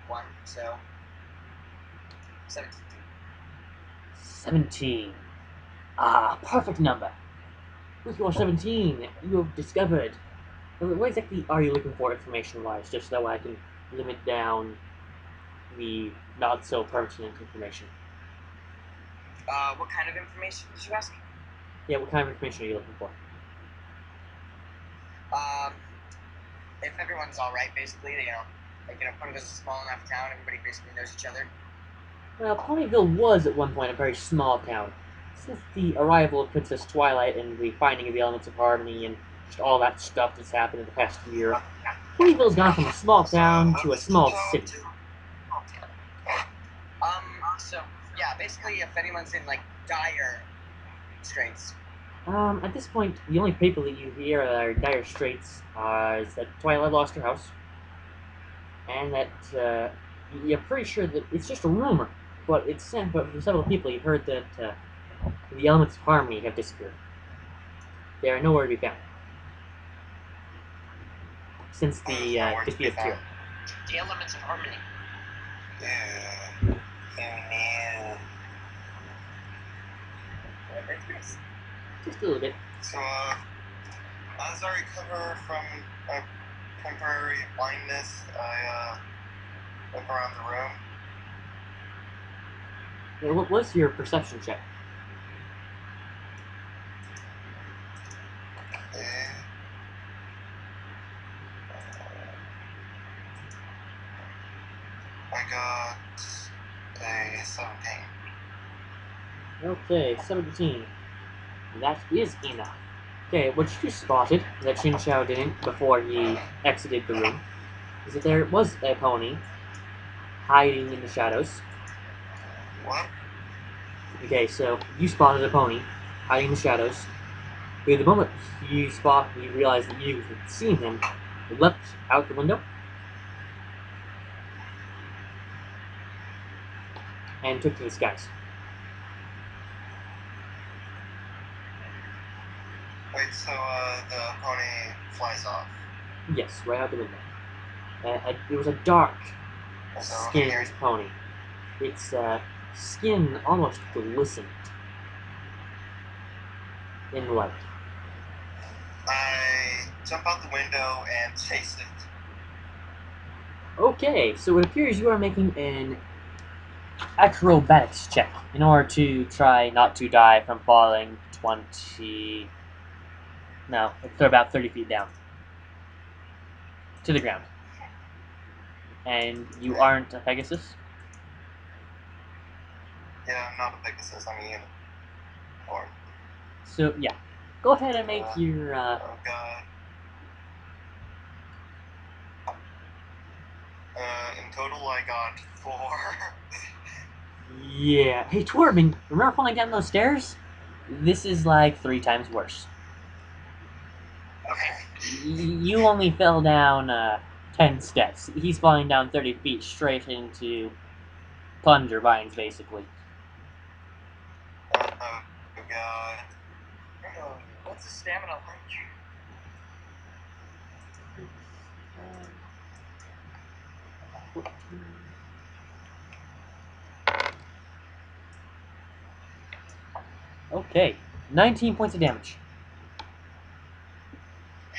1, so 17. 17. Ah, perfect number. With your 17, you have discovered. What exactly are you looking for information-wise, just so I can limit down the not-so-pertinent information? What kind of information did you ask? Yeah, what kind of information are you looking for? If everyone's alright, basically, Ponyville's a small enough town, everybody basically knows each other. Well, Ponyville was at one point a very small town. Since the arrival of Princess Twilight and the finding of the elements of harmony and just all that stuff that's happened in the past year, Ponyville's gone from a small town to a small city. So, yeah, basically, if anyone's in, dire straits. At this point, the only people that you hear that are dire straits is that Twilight lost her house, and that you're pretty sure that it's just a rumor, but it's sent. But from several people, you've heard that the elements of harmony have disappeared. They are nowhere to be found since the defeat of Tyr. The elements of harmony. Yeah. Just a little bit. So, as I recover from temporary blindness, I look around the room. Now, what was your perception check? Okay. I got a 17. Okay, 17. That is enough. Okay, what you spotted that Shin Shao didn't before he exited the room is that there was a pony hiding in the shadows. What? Okay, so you spotted a pony hiding in the shadows. But the moment you realized that you had seen him, he leapt out the window and took to the skies. Wait, so, the pony flies off. Yes, right out the window. It was a dark So, skinned pony. Its skin almost glistened in the light. I jump out the window and chase it. Okay, so it appears you are making an acrobatics check in order to try not to die from falling 20. No, they're about 30 feet down to the ground. And you aren't a Pegasus? Yeah, I'm not a Pegasus, I'm a unicorn. So, yeah. Go ahead and make your. Oh god. In total, I got 4. Yeah. Hey, Torben, remember falling down those stairs? This is like 3 times worse. Okay. You only fell down 10 steps. He's falling down 30 feet straight into plunger vines, basically. Oh god. Oh, what's the stamina like? Okay. 19 points of damage.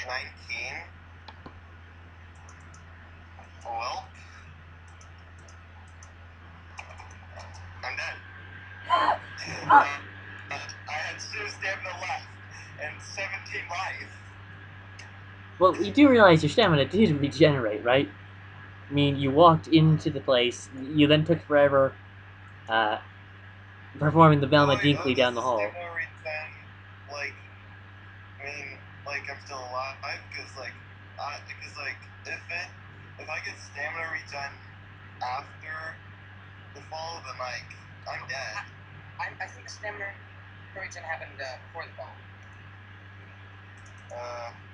19. Well, I'm dead. I had 2 stamina left and 17 life. Well, you do realize your stamina did regenerate, right? I mean, you walked into the place, you then took forever performing the Velma Dinkley down the hall. Stamina regen, like, I mean, like, I'm still alive, because, like, if I get stamina regen after the fall, then, like, I'm dead. I think stamina regen happened before the fall.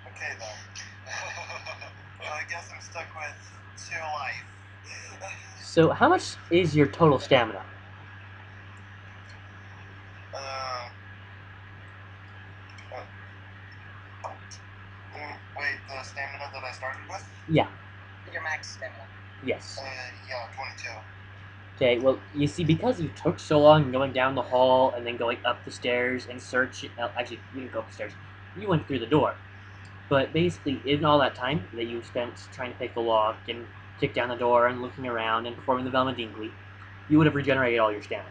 Okay then. Well, I guess I'm stuck with 2 life. So, how much is your total stamina? Wait, the stamina that I started with? Yeah. Your max stamina. Yes. Yeah, 22. Okay, well, you see, because you took so long going down the hall and then going up the stairs and searching. Actually, you didn't go up the stairs. You went through the door. But basically, in all that time that you spent trying to pick the lock and kick down the door and looking around and performing the Velma Dinkley, you would have regenerated all your stamina.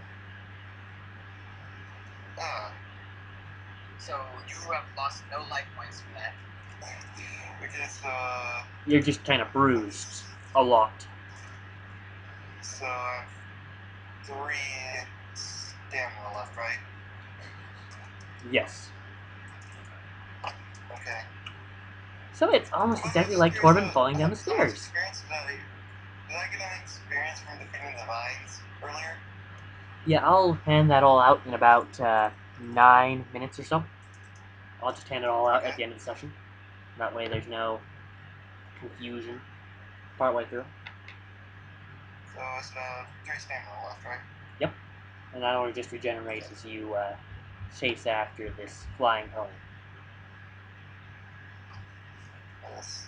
So you have lost no life points from that. Okay, so You're just kind of bruised a lot. So I have 3 stamina left, right? Yes. Okay. So it's almost exactly like Torben falling down the How much stairs. experience did I get any experience from defeating the vines earlier? Yeah, I'll hand that all out in about 9 minutes or so. I'll just hand it all out at the end of the session. That way there's no confusion partway through. So it's 3 stamina left, right? Yep. And that only just regenerates as you chase after this flying pony. Yes.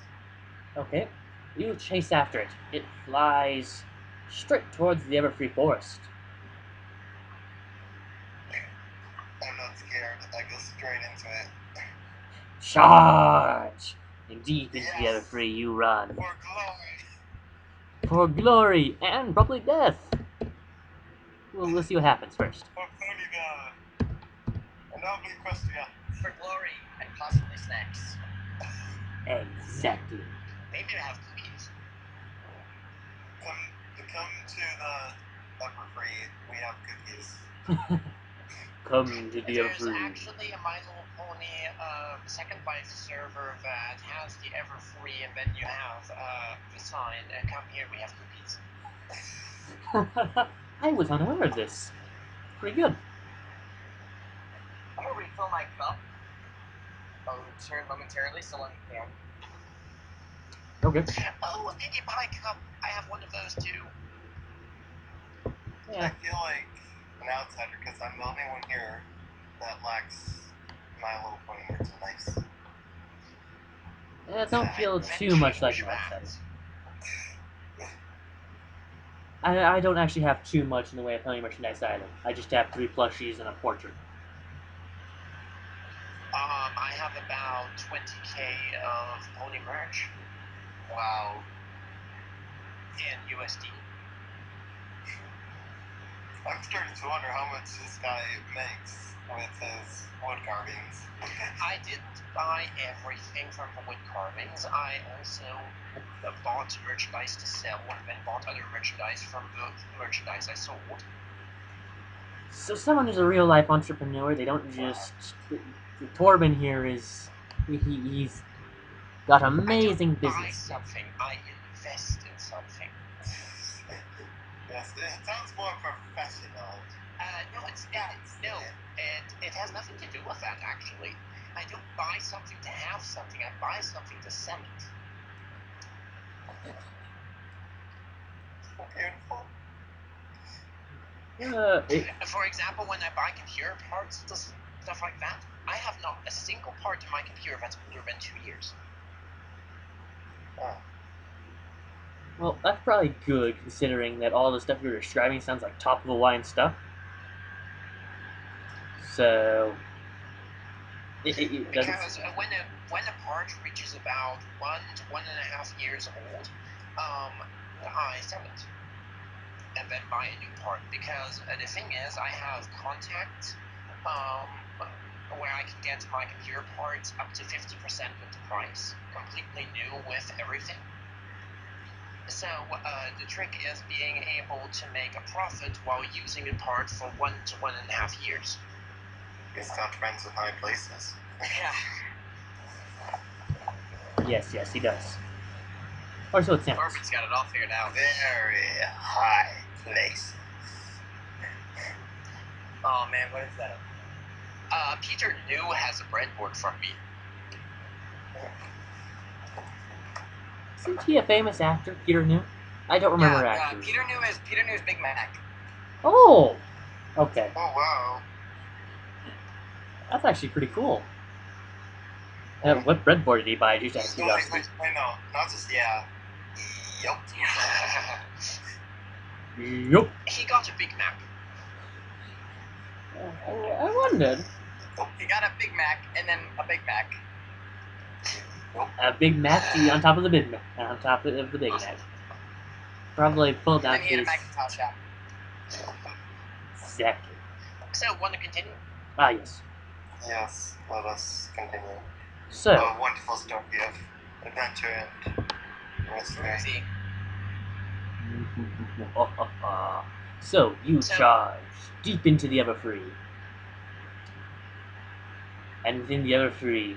Okay. You chase after it. It flies straight towards the Everfree Forest. I'm not scared. I go straight into it. Charge! And deep into the Yes! Everfree you run. For glory! For glory and probably death. Well, let's see what happens first. For pony a noble question. For glory and possibly snacks. Exactly. Maybe I have cookies. Come to the upper free. We have cookies. Come to the There's Everfree. actually a My Little Pony second life server that has the Everfree, and then you have the sign, come here, we have cookies. I was unaware of this. Pretty good. I'm gonna refill my cup. I'll return momentarily, so let me can. Okay. Oh, a mini pie cup! I have one of those too. Yeah. I feel like an outsider because I'm the only one here that lacks My Little Pony merchandise. Don't feel too much like an outsider. I don't actually have too much in the way of pony merchandise either. I just have 3 plushies and a portrait. I have about 20k of pony merch. Wow. In USD. I'm starting to wonder how much this guy makes with his wood carvings. I didn't buy everything from the wood carvings. I also bought merchandise to sell and then bought other merchandise from the merchandise I sold. So someone who's a real life entrepreneur, they don't just. Torben here is. He's got amazing I don't business buy skills. something, I invest in something. Yes, it sounds more professional. It has nothing to do with that actually. I don't buy something to have something, I buy something to sell it. Beautiful. For example, when I buy computer parts, stuff like that, I have not a single part in my computer that's older than 2 years. Oh. Well, that's probably good considering that all the stuff you're describing sounds like top of the line stuff. So, It doesn't. Because when a part reaches about 1 to 1.5 years old, I sell it and then buy a new part. Because the thing is, I have contacts where I can get my computer parts up to 50% of the price, completely new with everything. So the trick is being able to make a profit while using a part for 1 to 1.5 years. He's got friends in high places. Yeah. Yes, he does. Or so it sounds. Orban's got it all figured out. Very high places. Oh man, what is that? Peter New has a breadboard from me. Isn't he a famous actor, Peter New? I don't remember Yeah, actors. Peter New's Big Mac. Oh! Okay. Oh wow. That's actually pretty cool. What breadboard did he buy? Just out of curiosity. I know. Not just yeah. Yup. Yup. He got a Big Mac. I wondered. He got a Big Mac and then a Big Mac. A Big Mac on top of the Big Mac. On top of the Big Mac. Probably pulled And out then he had a his... Macintosh shop. Exactly. So, want to continue? Ah, yes. Yes. Let us continue. So... A wonderful story of adventure and mystery. See. So, you charge deep into the Everfree. And within the Everfree,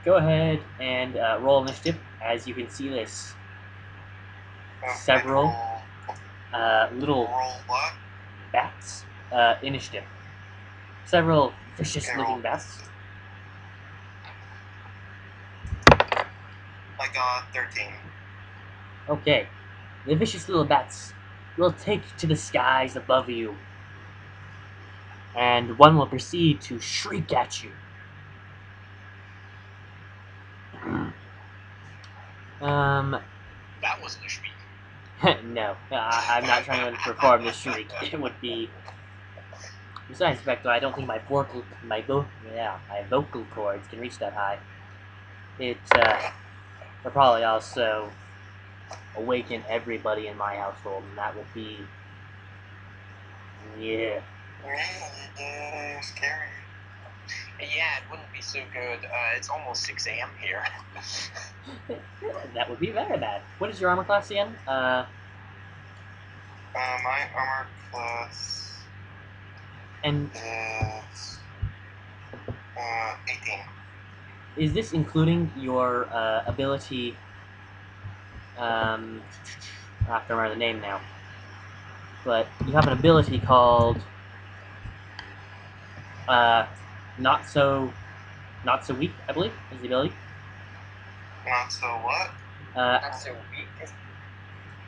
go ahead and roll initiative. As you can see this, several little Roll what? bats. Initiative. Several vicious-looking bats. I got 13. Okay. The vicious little bats will take to the skies above you. And one will proceed to shriek at you. That wasn't a shriek. No, I'm not trying to perform the shriek. It would be. Besides the fact that I don't think my vocal cords can reach that high. It will probably also awaken everybody in my household, and that would be Scary. Yeah, it wouldn't be so good. It's almost 6 a.m. here. That would be very bad. What is your armor class again? My armor class And is 18. is this including your ability? I have to remember the name now. But you have an ability called not so weak, I believe, is the ability. Not so what? Not so weak.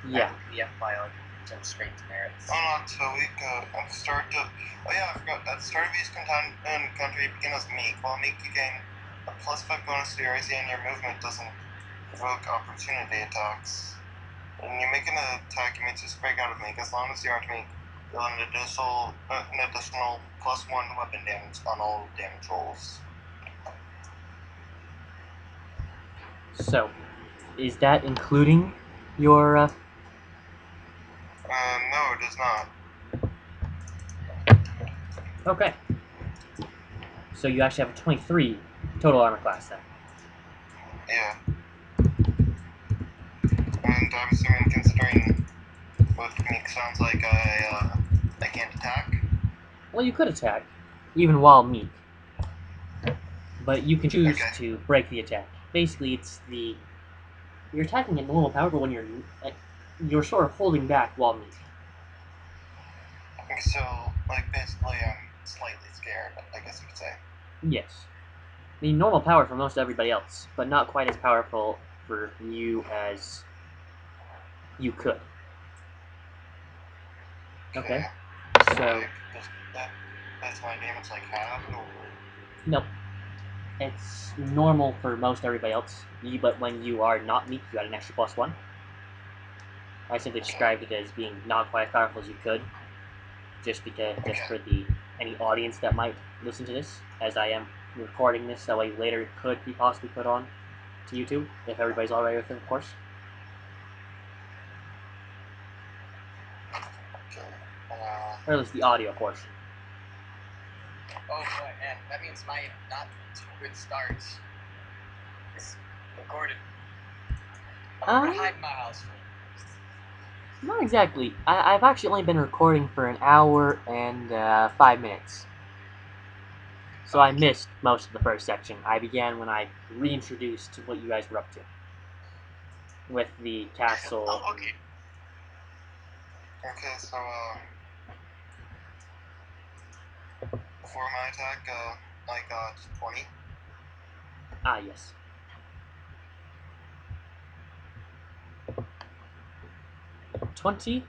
Yeah. Yeah, by some straight merits. Oh, not so weak. At the start of... Oh yeah, I forgot. At the start of each country, you begin as meek. While meek, you gain a +5 bonus to your AC and your movement doesn't provoke opportunity attacks. When you make an attack, you may just break out of meek. As long as you aren't meek, you'll have an additional +1 weapon damage on all damage rolls. So, is that including your? No, it is not. Okay. So you actually have a 23 total armor class then. Yeah. And I'm assuming, considering what meek sounds like, I can't attack. Well, you could attack, even while meek. But you can choose to break the attack. Basically, you're attacking at normal power, but when you're sort of holding back while meek. So, basically, I'm slightly scared, I guess you could say. Yes. I mean, normal power for most everybody else, but not quite as powerful for you as you could. Okay. So. That's my damage half? Or... Nope. It's normal for most everybody else, but when you are not meek, you got an extra +1. I simply described it as being not quite as powerful as you could, just for the any audience that might listen to this, as I am recording this, that way later it could be possibly put on to YouTube, if everybody's alright with it, of course. Okay. Or at least the audio portion. Oh boy, man, that means my not too good start is recorded. I'm gonna hide my house phone. Not exactly. I've actually only been recording for an hour and 5 minutes. So I missed most of the first section. I began when I reintroduced what you guys were up to. With the castle. Oh, okay. Okay, so, before my attack, I got 20. Ah, yes. $20.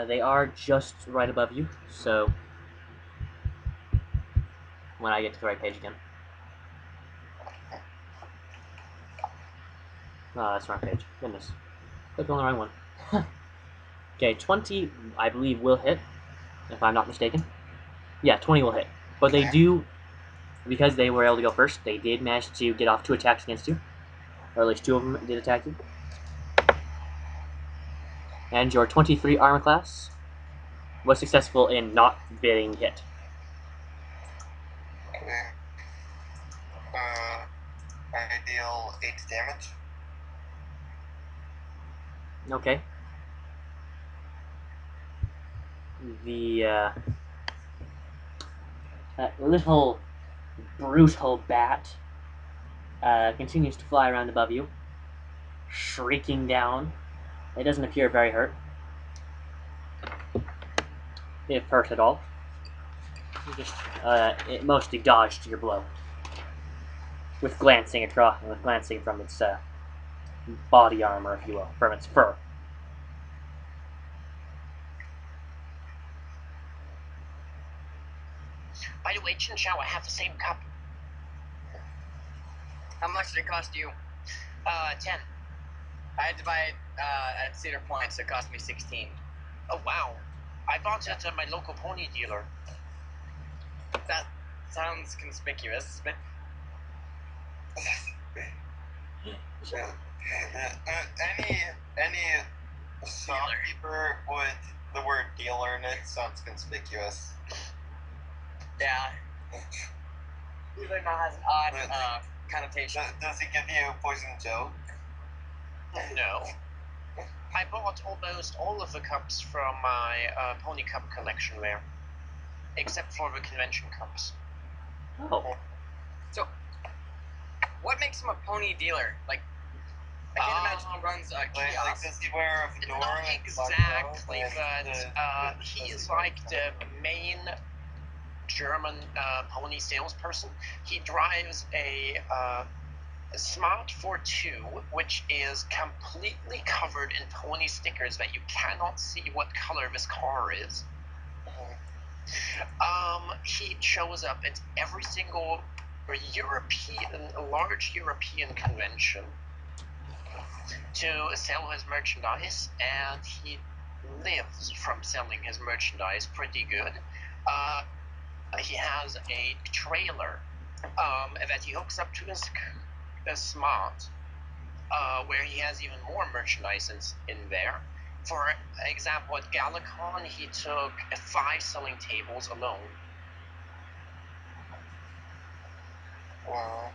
They are just right above you, so when I get to the right page again. Oh, that's the wrong page. Goodness. Clicked on the wrong one. Okay, 20, I believe, will hit, if I'm not mistaken. Yeah, 20 will hit. But they do, because they were able to go first, they did manage to get off 2 attacks against you. Or at least 2 of them did attack you. And your 23 armor class was successful in not being hit. Okay. I deal 8 damage. Okay. The that little brutal bat continues to fly around above you, shrieking down. It doesn't appear very hurt, if hurt at all. It mostly dodged your blow, with glancing from its body armor, if you will, from its fur. By the way, Chin Chow, I have the same cup. How much did it cost you? 10. I had to buy it at Cedar Point, so it cost me 16. Oh, wow. I bought it at my local pony dealer. That sounds conspicuous, but Any shopkeeper with the word dealer in it sounds conspicuous. yeah. Dealer now has an odd connotation. Does he give you Poison Joe? No. I bought almost all of the cups from my pony cup collection there, except for the convention cups. Oh. So, what makes him a pony dealer? Like, I can't imagine he runs a kiosk. Like, does he wear a fedora? Not exactly, but he is like the main German pony salesperson. He drives a Smart for 2, which is completely covered in pony stickers that you cannot see what color this car is. He shows up at every single large European convention to sell his merchandise, and he lives from selling his merchandise pretty good. He has a trailer that he hooks up to his Smart, where he has even more merchandise in there. For example, at Galacon, he took 5 selling tables alone. Wow.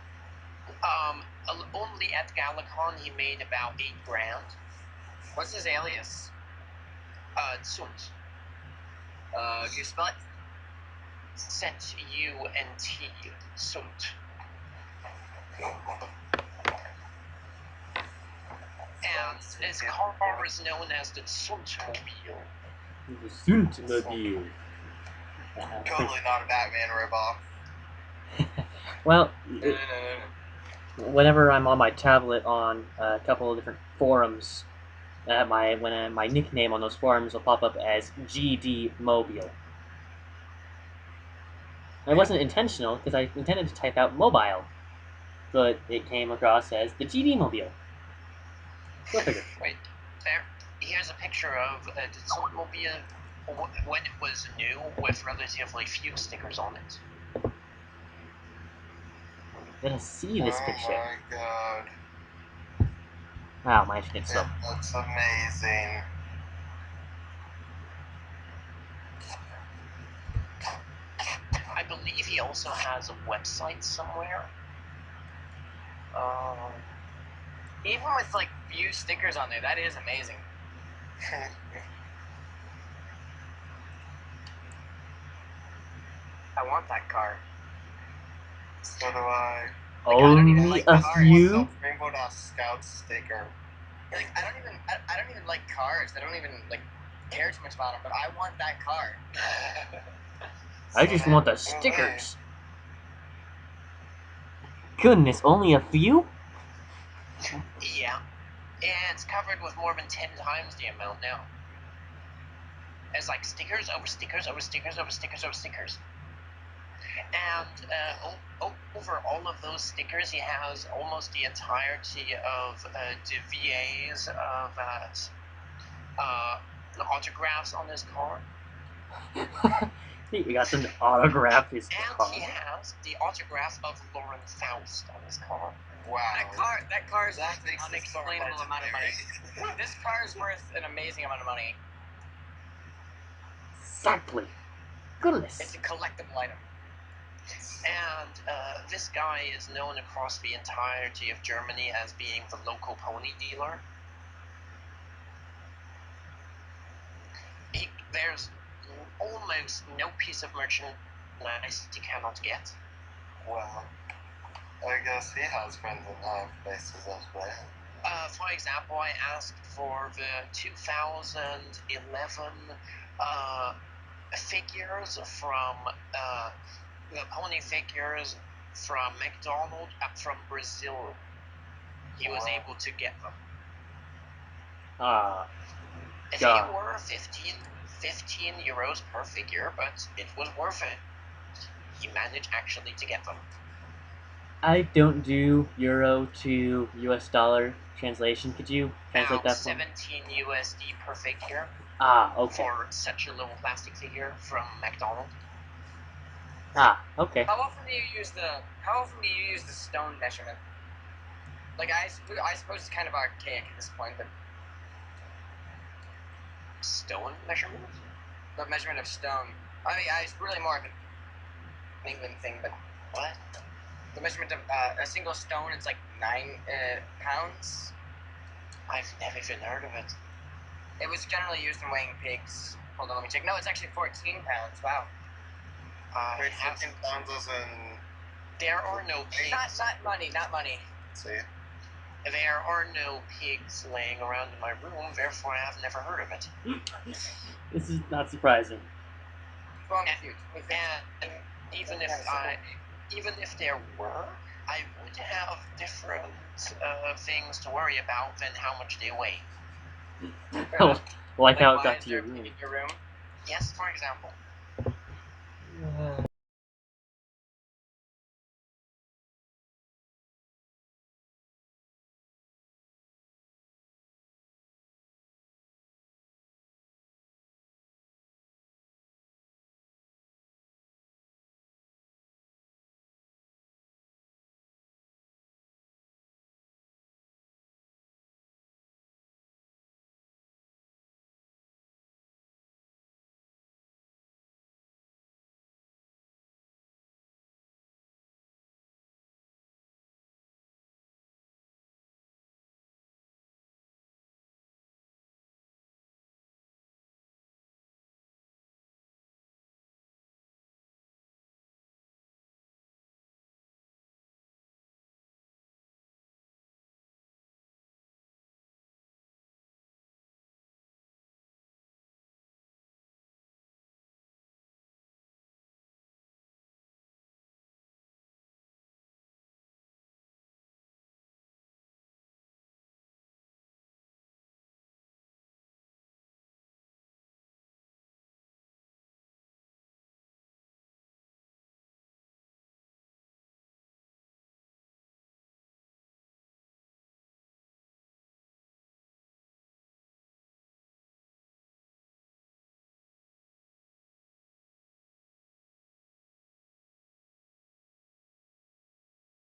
Only at Galacon, he made about 8 grand. What's his alias? Zunt. Can you spell it? Z-U-N-T. Zunt. And his car is known as the Zuntmobile. The Zuntmobile. Totally not a Batman ripoff. Well, No. whenever I'm on my tablet on a couple of different forums, my nickname on those forums will pop up as GD Mobile. It wasn't intentional because I intended to type out mobile, but it came across as the GD Mobile. Go figure. Wait, there. Here's a picture of the Zuntmobile when it was new with relatively few stickers on it. I'm gonna see this picture. Oh my god. Wow, my internet's slow. It looks amazing. I believe he also has a website somewhere. Even with like few stickers on there, that is amazing. I want that car. So do I. Like, I don't even Only like a cars. few? Rainbow Dash Scout sticker. Like, I don't even like cars. I don't even like care too much about them. But I want that car. I just want the stickers. Goodness, only a few? Yeah. And it's covered with more than 10 times the amount now. It's like stickers over stickers over stickers over stickers over stickers. And over all of those stickers, he has almost the entirety of the VAs of autographs on his car. He got to autograph his And car. he has the autograph of Lauren Faust on his car. Wow. That car is That an makes this car unexplainable amount of money. This car is worth an amazing amount of money. Exactly. Goodness. It's a collectible item. And this guy is known across the entirety of Germany as being the local pony dealer. There's almost no piece of merchandise he cannot get. Well, I guess he has friends in high places as well. For example, I asked for the 2011 figures from the pony figures from McDonald from Brazil. He was able to get them. They God. were 15 euros per figure, but it was worth it. He managed actually to get them. I don't do euro to US dollar translation. Could you translate Now, that for me? 17 USD per figure Okay. for such a little plastic figure from McDonald. Okay. How often do you use the stone measurement? Like I suppose it's kind of archaic at this point, but Stone measurement? the measurement of stone. I mean, it's really more of an England thing, but What? the measurement of a single stone, it's like 9 pounds. I've never even heard of it. It was generally used in weighing pigs. Hold on, let me check. No, it's actually 14 pounds. Wow. Wait, 15 pounds as in... There are no pigs. Not money. See? There are no pigs laying around in my room, therefore I have never heard of it. This is not surprising. Well, And even if there were, I would have different things to worry about than how much they weigh. Like how it why got is to there your a pig room. in your room? Yes, for example.